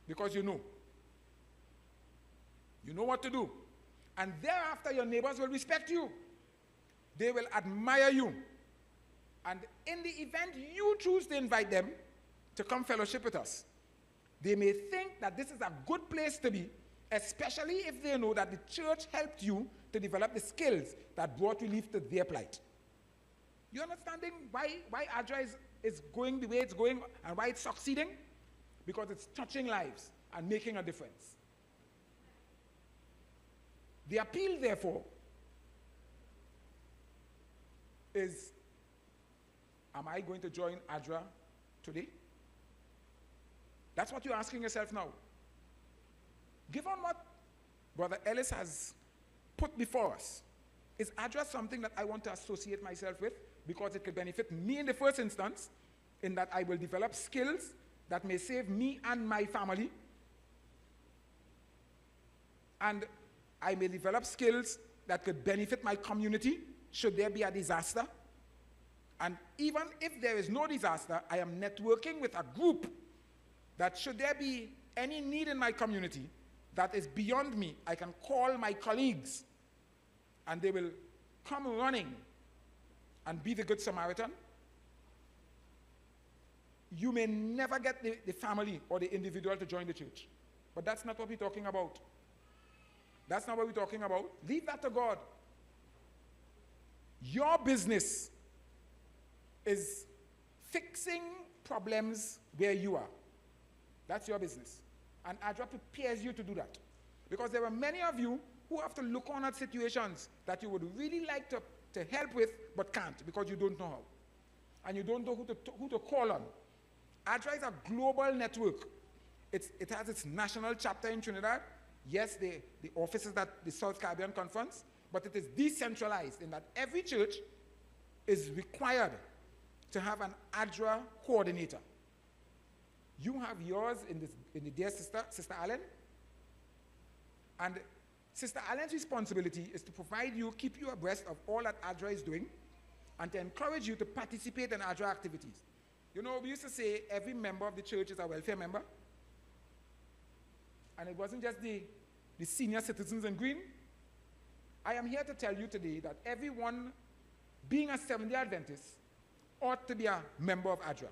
because you know. You know what to do. And thereafter, your neighbors will respect you. They will admire you. And in the event you choose to invite them to come fellowship with us, they may think that this is a good place to be, especially if they know that the church helped you to develop the skills that brought relief to their plight. You understanding why A.D.R.A is going the way it's going and why it's succeeding? Because it's touching lives and making a difference. The appeal, therefore, is, am I going to join A.D.R.A today? That's what you're asking yourself now. Given what Brother Ellis has put before us, is A.D.R.A something that I want to associate myself with? Because it could benefit me in the first instance, in that I will develop skills that may save me and my family. And I may develop skills that could benefit my community should there be a disaster. And even if there is no disaster, I am networking with a group that should there be any need in my community that is beyond me, I can call my colleagues and they will come running and be the Good Samaritan. You may never get the family or the individual to join the church. But that's not what we're talking about. That's not what we're talking about. Leave that to God. Your business is fixing problems where you are. That's your business. And A.D.R.A prepares you to do that. Because there are many of you who have to look on at situations that you would really like to help with but can't because you don't know how. And you don't know who to call on. A.D.R.A is a global network. It has its national chapter in Trinidad. Yes, the office is at the South Caribbean Conference, but it is decentralized in that every church is required to have an A.D.R.A coordinator. You have yours in the dear Sister Allen. And Sister Allen's responsibility is to provide you, keep you abreast of all that A.D.R.A is doing, and to encourage you to participate in A.D.R.A activities. You know, we used to say every member of the church is a welfare member. And it wasn't just the senior citizens in green. I am here to tell you today that everyone being a Seventh-day Adventist ought to be a member of A.D.R.A.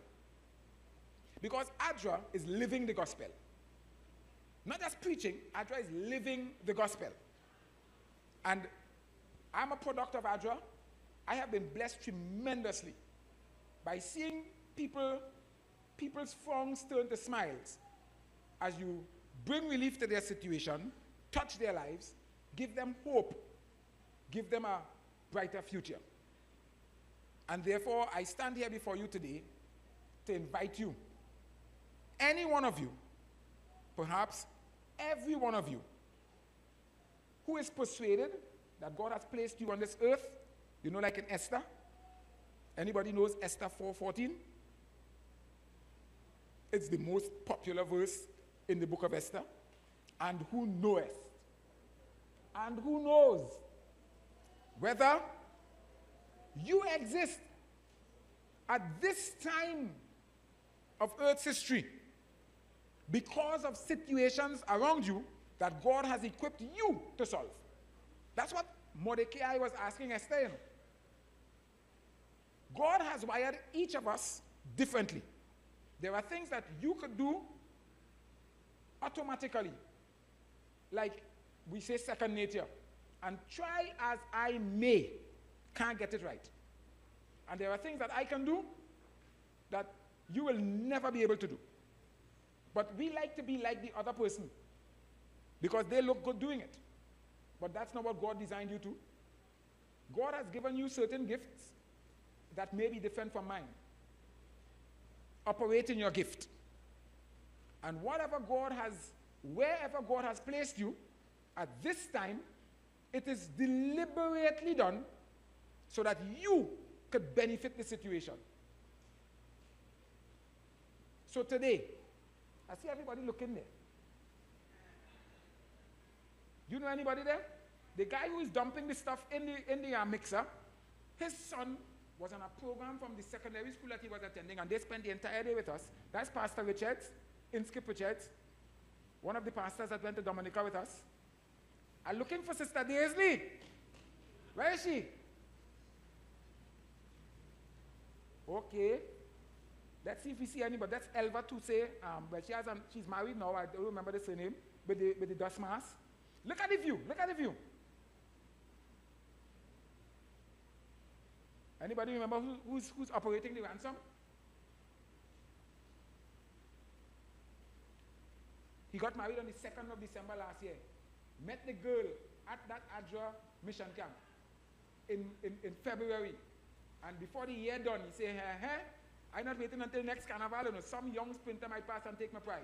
Because A.D.R.A is living the gospel. Not just preaching, A.D.R.A is living the gospel. And I'm a product of A.D.R.A. I have been blessed tremendously by seeing people's frowns turn to smiles as you bring relief to their situation, touch their lives, give them hope, give them a brighter future. And therefore, I stand here before you today to invite you, any one of you, perhaps every one of you, who is persuaded that God has placed you on this earth, you know, like in Esther. Anybody knows Esther 4:14? It's the most popular verse in the book of Esther. And who knoweth? And who knows whether you exist at this time of Earth's history because of situations around you that God has equipped you to solve. That's what Mordecai was asking Esther, you know. God has wired each of us differently. There are things that you could do automatically, like we say second nature, and try as I may, can't get it right. And there are things that I can do that you will never be able to do. But we like to be like the other person because they look good doing it. But that's not what God designed you to. God has given you certain gifts that may be different from mine. Operate in your gift. And wherever God has placed you, at this time, it is deliberately done so that you could benefit the situation. So today, I see everybody looking there. Do you know anybody there? The guy who is dumping the stuff in the mixer, his son was on a program from the secondary school that he was attending, and they spent the entire day with us. That's Pastor Richards, Inskip Richards, one of the pastors that went to Dominica with us. I'm looking for Sister Daisley. Where is she? Okay. Let's see if we see anybody. That's Elva Tuse. But she's married now. I don't remember the surname. With the dust mask. Look at the view. Look at the view. Anybody remember who's operating the ransom? He got married on the 2nd of December last year. Met the girl at that A.D.R.A mission camp in February. And before the year done, he said, hey, I'm not waiting until next carnival. You know, some young sprinter might pass and take my prize.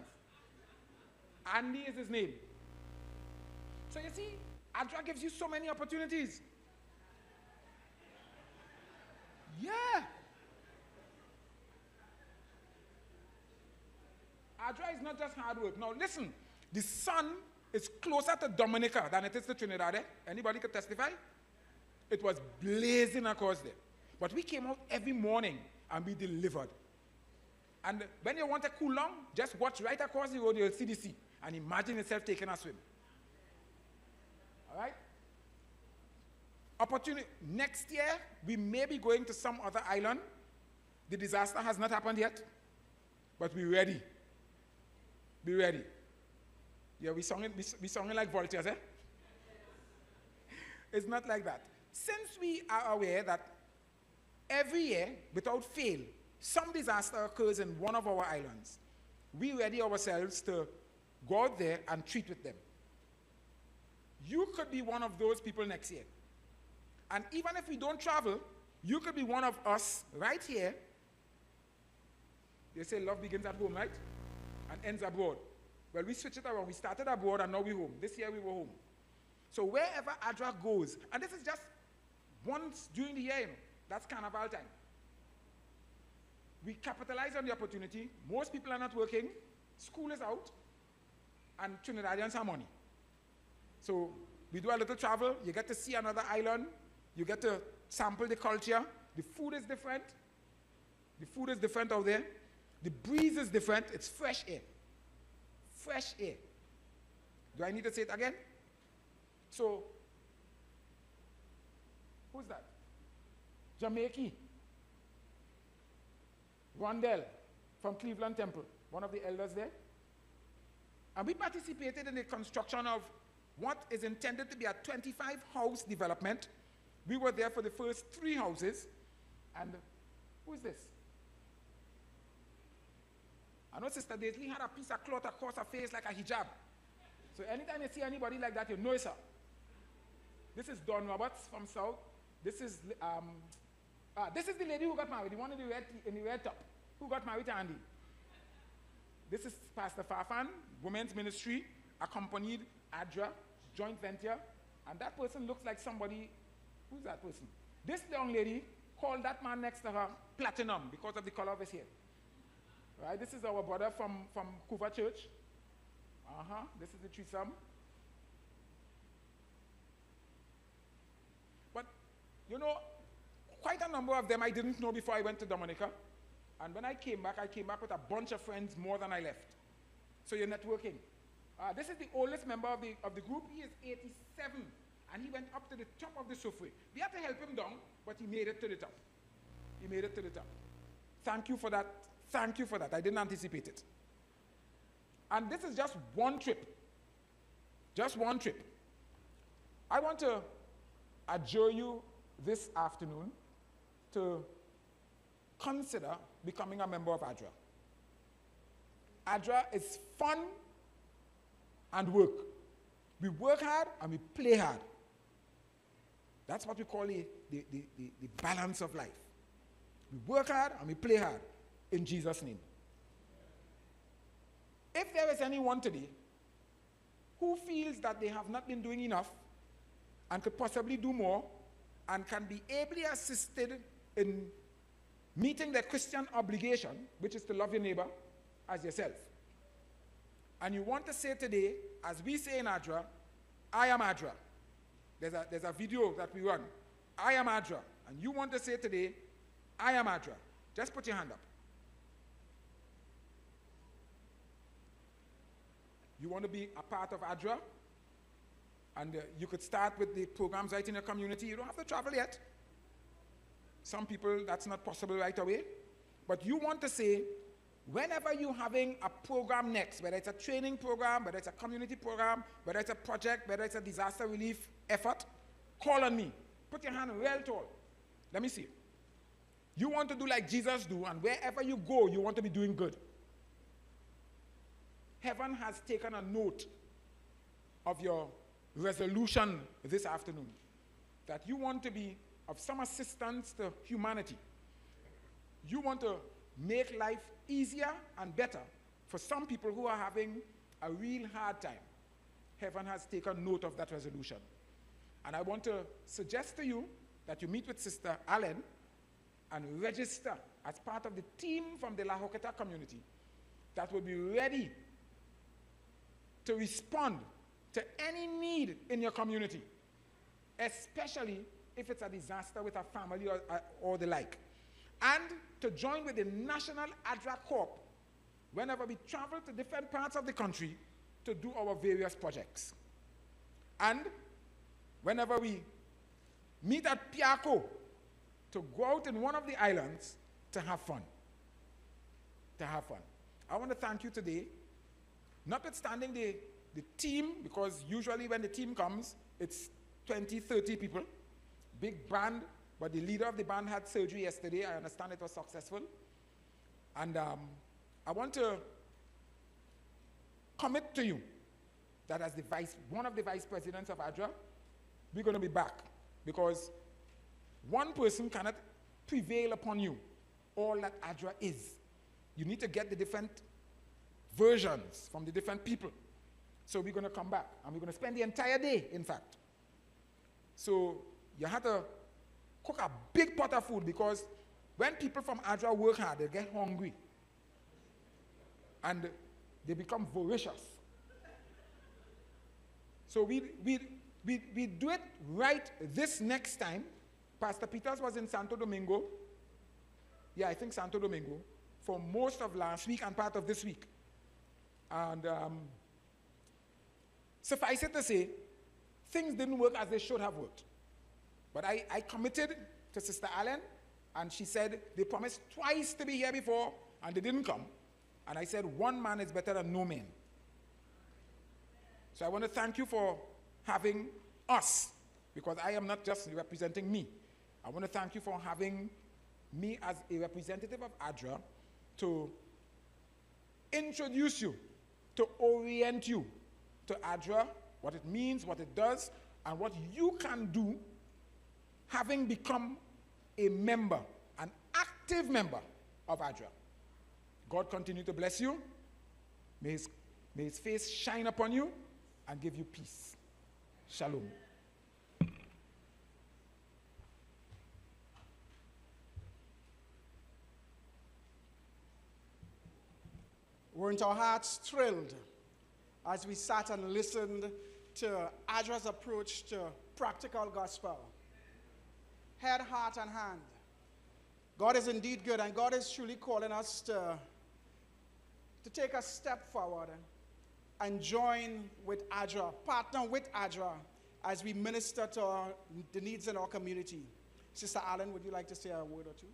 Andy is his name. So you see, A.D.R.A gives you so many opportunities. Yeah. A.D.R.A is not just hard work. Now listen, the sun is closer to Dominica than it is to Trinidad. Eh? Anybody could testify? It was blazing across there. But we came out every morning and we delivered. And when you want to cool down, just watch right across the road, you'll see the sea. And imagine yourself taking a swim. All right? Opportunity. Next year, we may be going to some other island. The disaster has not happened yet. But we're ready. Be ready. Yeah, we sung it like vultures, eh? It's not like that. Since we are aware that every year, without fail, some disaster occurs in one of our islands, we ready ourselves to go out there and treat with them. you could be one of those people next year. And even if we don't travel, you could be one of us right here. They say love begins at home, right? And ends abroad. Well, we switch it around. We started abroad and now we're home. This year we were home. So wherever A.D.R.A goes, and this is just once during the year, you know, that's carnival time. We capitalize on the opportunity. Most people are not working. School is out. And Trinidadians have money. So we do a little travel. You get to see another island. You get to sample the culture. The food is different. The food is different out there. The breeze is different. It's fresh air. Fresh air. Do I need to say it again? So, who's that? Jamaica. Rondell from Cleveland Temple, one of the elders there. And we participated in the construction of what is intended to be a 25-house development. We were there for the first 3 houses. And who is this? I know Sister Daisley had a piece of cloth across her face like a hijab. So anytime you see anybody like that, you know it's her. This is Don Roberts from South. This is the lady who got married, the one in the red top, who got married to Andy. This is Pastor Fafan, Women's Ministry, accompanied A.D.R.A, joint venture. And that person looks like somebody, who's that person? This young lady called that man next to her Platinum because of the color of his hair. Right? This is our brother from Kuva Church. This is the threesome. But, you know, quite a number of them I didn't know before I went to Dominica. And when I came back with a bunch of friends more than I left. So you're networking. This is the oldest member of the group. He is 87. And he went up to the top of the sofa. We had to help him down, but he made it to the top. He made it to the top. Thank you for that. Thank you for that. I didn't anticipate it. And this is just one trip. Just one trip. I want to adjure you this afternoon to consider becoming a member of A.D.R.A. A.D.R.A is fun and work. We work hard and we play hard. That's what we call the balance of life. We work hard and we play hard in Jesus' name. If there is anyone today who feels that they have not been doing enough and could possibly do more and can be ably assisted in meeting their Christian obligation, which is to love your neighbor as yourself, and you want to say today, as we say in A.D.R.A, I am A.D.R.A. There's a video that we run. I am A.D.R.A. And you want to say today, I am A.D.R.A. Just put your hand up. You want to be a part of A.D.R.A? And you could start with the programs right in your community. You don't have to travel yet. Some people, that's not possible right away. But you want to say, whenever you're having a program next, whether it's a training program, whether it's a community program, whether it's a project, whether it's a disaster relief effort, call on me. Put your hand real tall. Let me see. You want to do like Jesus do, and wherever you go, you want to be doing good. Heaven has taken a note of your resolution this afternoon, that you want to be of some assistance to humanity. You want to make life easier and better for some people who are having a real hard time. Heaven has taken note of that resolution. And I want to suggest to you that you meet with Sister Allen and register as part of the team from the La Joqueta community that will be ready to respond to any need in your community, especially if it's a disaster with a family or the like. And to join with the National A.D.R.A Corps whenever we travel to different parts of the country to do our various projects. And whenever we meet at Piaco to go out in one of the islands to have fun. To have fun. I want to thank you today, notwithstanding the team, because usually when the team comes, it's 20, 30 people, big band, but the leader of the band had surgery yesterday. I understand it was successful. And I want to commit to you that as one of the vice presidents of A.D.R.A, we're going to be back, because one person cannot prevail upon you all that A.D.R.A is. You need to get the different versions from the different people. So we're going to come back, and we're going to spend the entire day, in fact. So you have to cook a big pot of food, because when people from A.D.R.A work hard, they get hungry. And they become voracious. So we do it right this next time. Pastor Peters was in Santo Domingo. Yeah, I think Santo Domingo, for most of last week and part of this week. And suffice it to say, things didn't work as they should have worked. But I committed to Sister Allen, and she said they promised twice to be here before, and they didn't come. And I said, one man is better than no man. So I want to thank you for having us, because I am not just representing me. I want to thank you for having me as a representative of A.D.R.A to introduce you, to orient you to A.D.R.A, what it means, what it does, and what you can do having become a member, an active member of A.D.R.A. God continue to bless you. May his face shine upon you and give you peace. Shalom. Weren't our hearts thrilled as we sat and listened to A.D.R.A's approach to practical gospel? Head, heart, and hand. God is indeed good, and God is truly calling us to take a step forward and join with A.D.R.A, partner with A.D.R.A as we minister to the needs in our community. Sister Allen, would you like to say a word or two?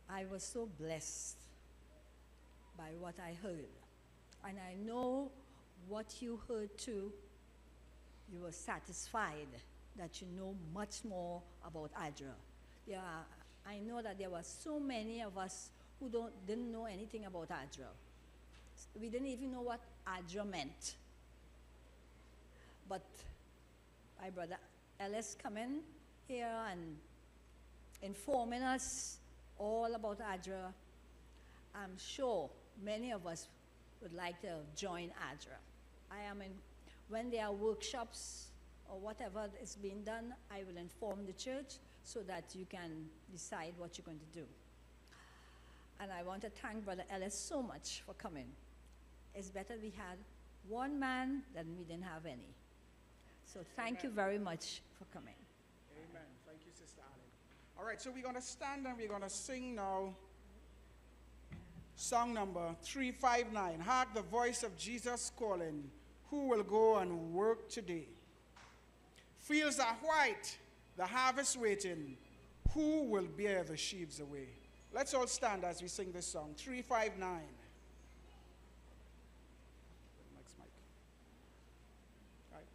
I was so blessed by what I heard. And I know what you heard too, you were satisfied that you know much more about A.D.R.A. I know that there were so many of us who didn't know anything about A.D.R.A. We didn't even know what A.D.R.A meant. But my brother Ellis coming here and informing us all about A.D.R.A, I'm sure many of us would like to join A.D.R.A. When there are workshops or whatever is being done, I will inform the church so that you can decide what you're going to do. And I want to thank Brother Ellis so much for coming. It's better we had one man than we didn't have any. So thank you very much for coming. Amen. Thank you, Sister Allen. All right, so we're going to stand and we're going to sing now song number 359. Hark the voice of Jesus calling. Who will go and work today? Fields are white, the harvest waiting. Who will bear the sheaves away? Let's all stand as we sing this song. 359. Next mic. All right,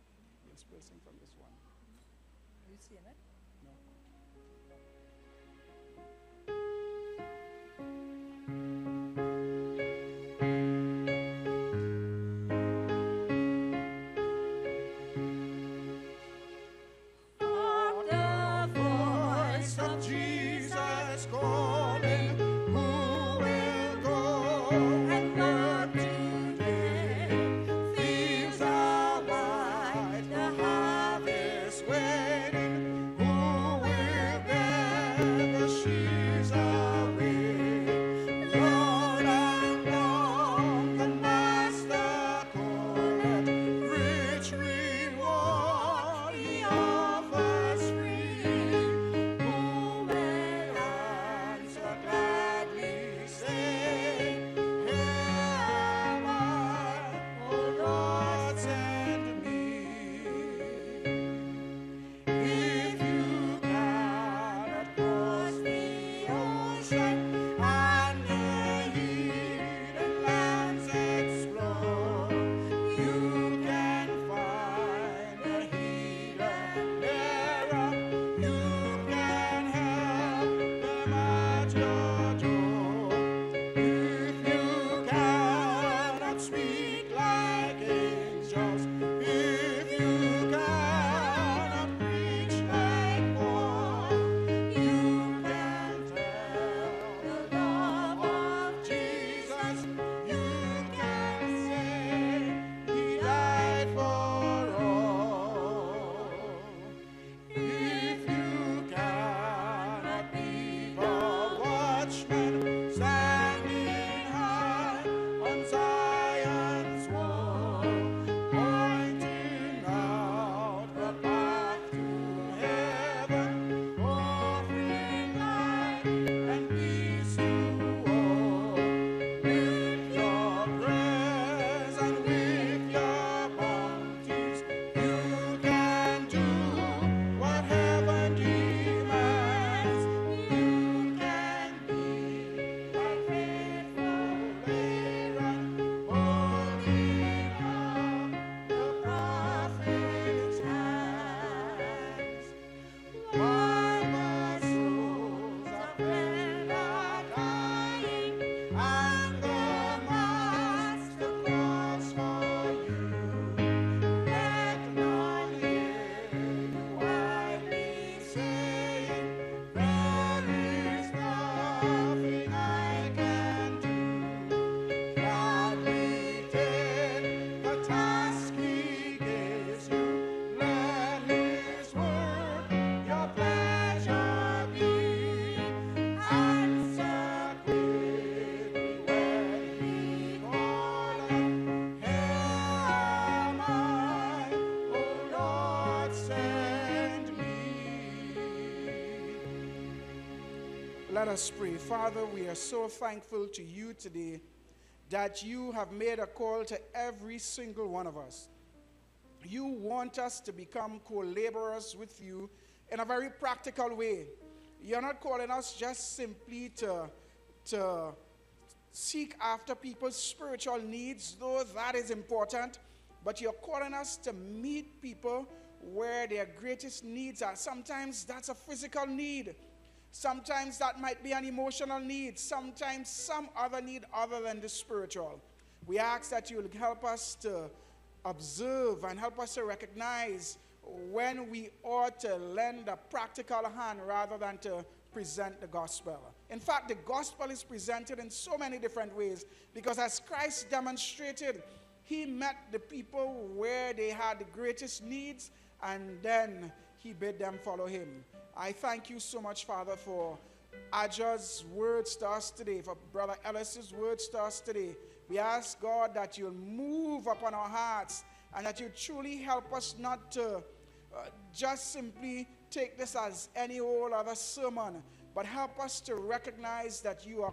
yes, we'll sing from this one. Are you seeing it? No. She Let us pray. Father, we are so thankful to you today that you have made a call to every single one of us. You want us to become co-laborers with you in a very practical way. You're not calling us just simply to seek after people's spiritual needs, though that is important, but you're calling us to meet people where their greatest needs are. Sometimes that's a physical need. Sometimes that might be an emotional need. Sometimes some other need other than the spiritual. We ask that you'll help us to observe and help us to recognize when we ought to lend a practical hand rather than to present the gospel. In fact, the gospel is presented in so many different ways because as Christ demonstrated, he met the people where they had the greatest needs and then he bid them follow him. I thank you so much, Father, for A.D.R.A's words to us today, for Brother Ellis's words to us today. We ask, God, that you'll move upon our hearts and that you truly help us not to just simply take this as any old other sermon, but help us to recognize that you are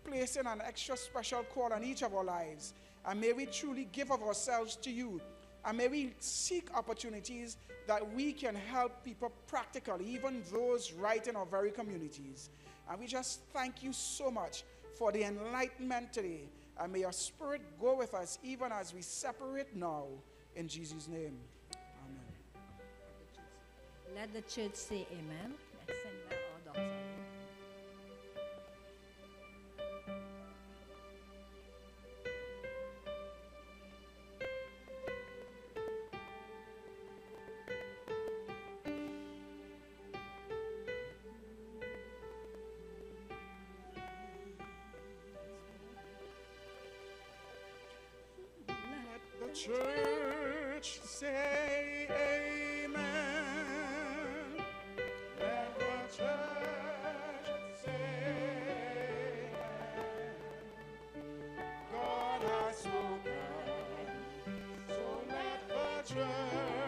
placing an extra special call on each of our lives. And may we truly give of ourselves to you. And may we seek opportunities that we can help people practically, even those right in our very communities. And we just thank you so much for the enlightenment today. And may your spirit go with us even as we separate now. In Jesus' name, amen. Let the church say amen. Let's sing that all dogs. Church, say amen. Let the church say amen. God has spoken, so let the church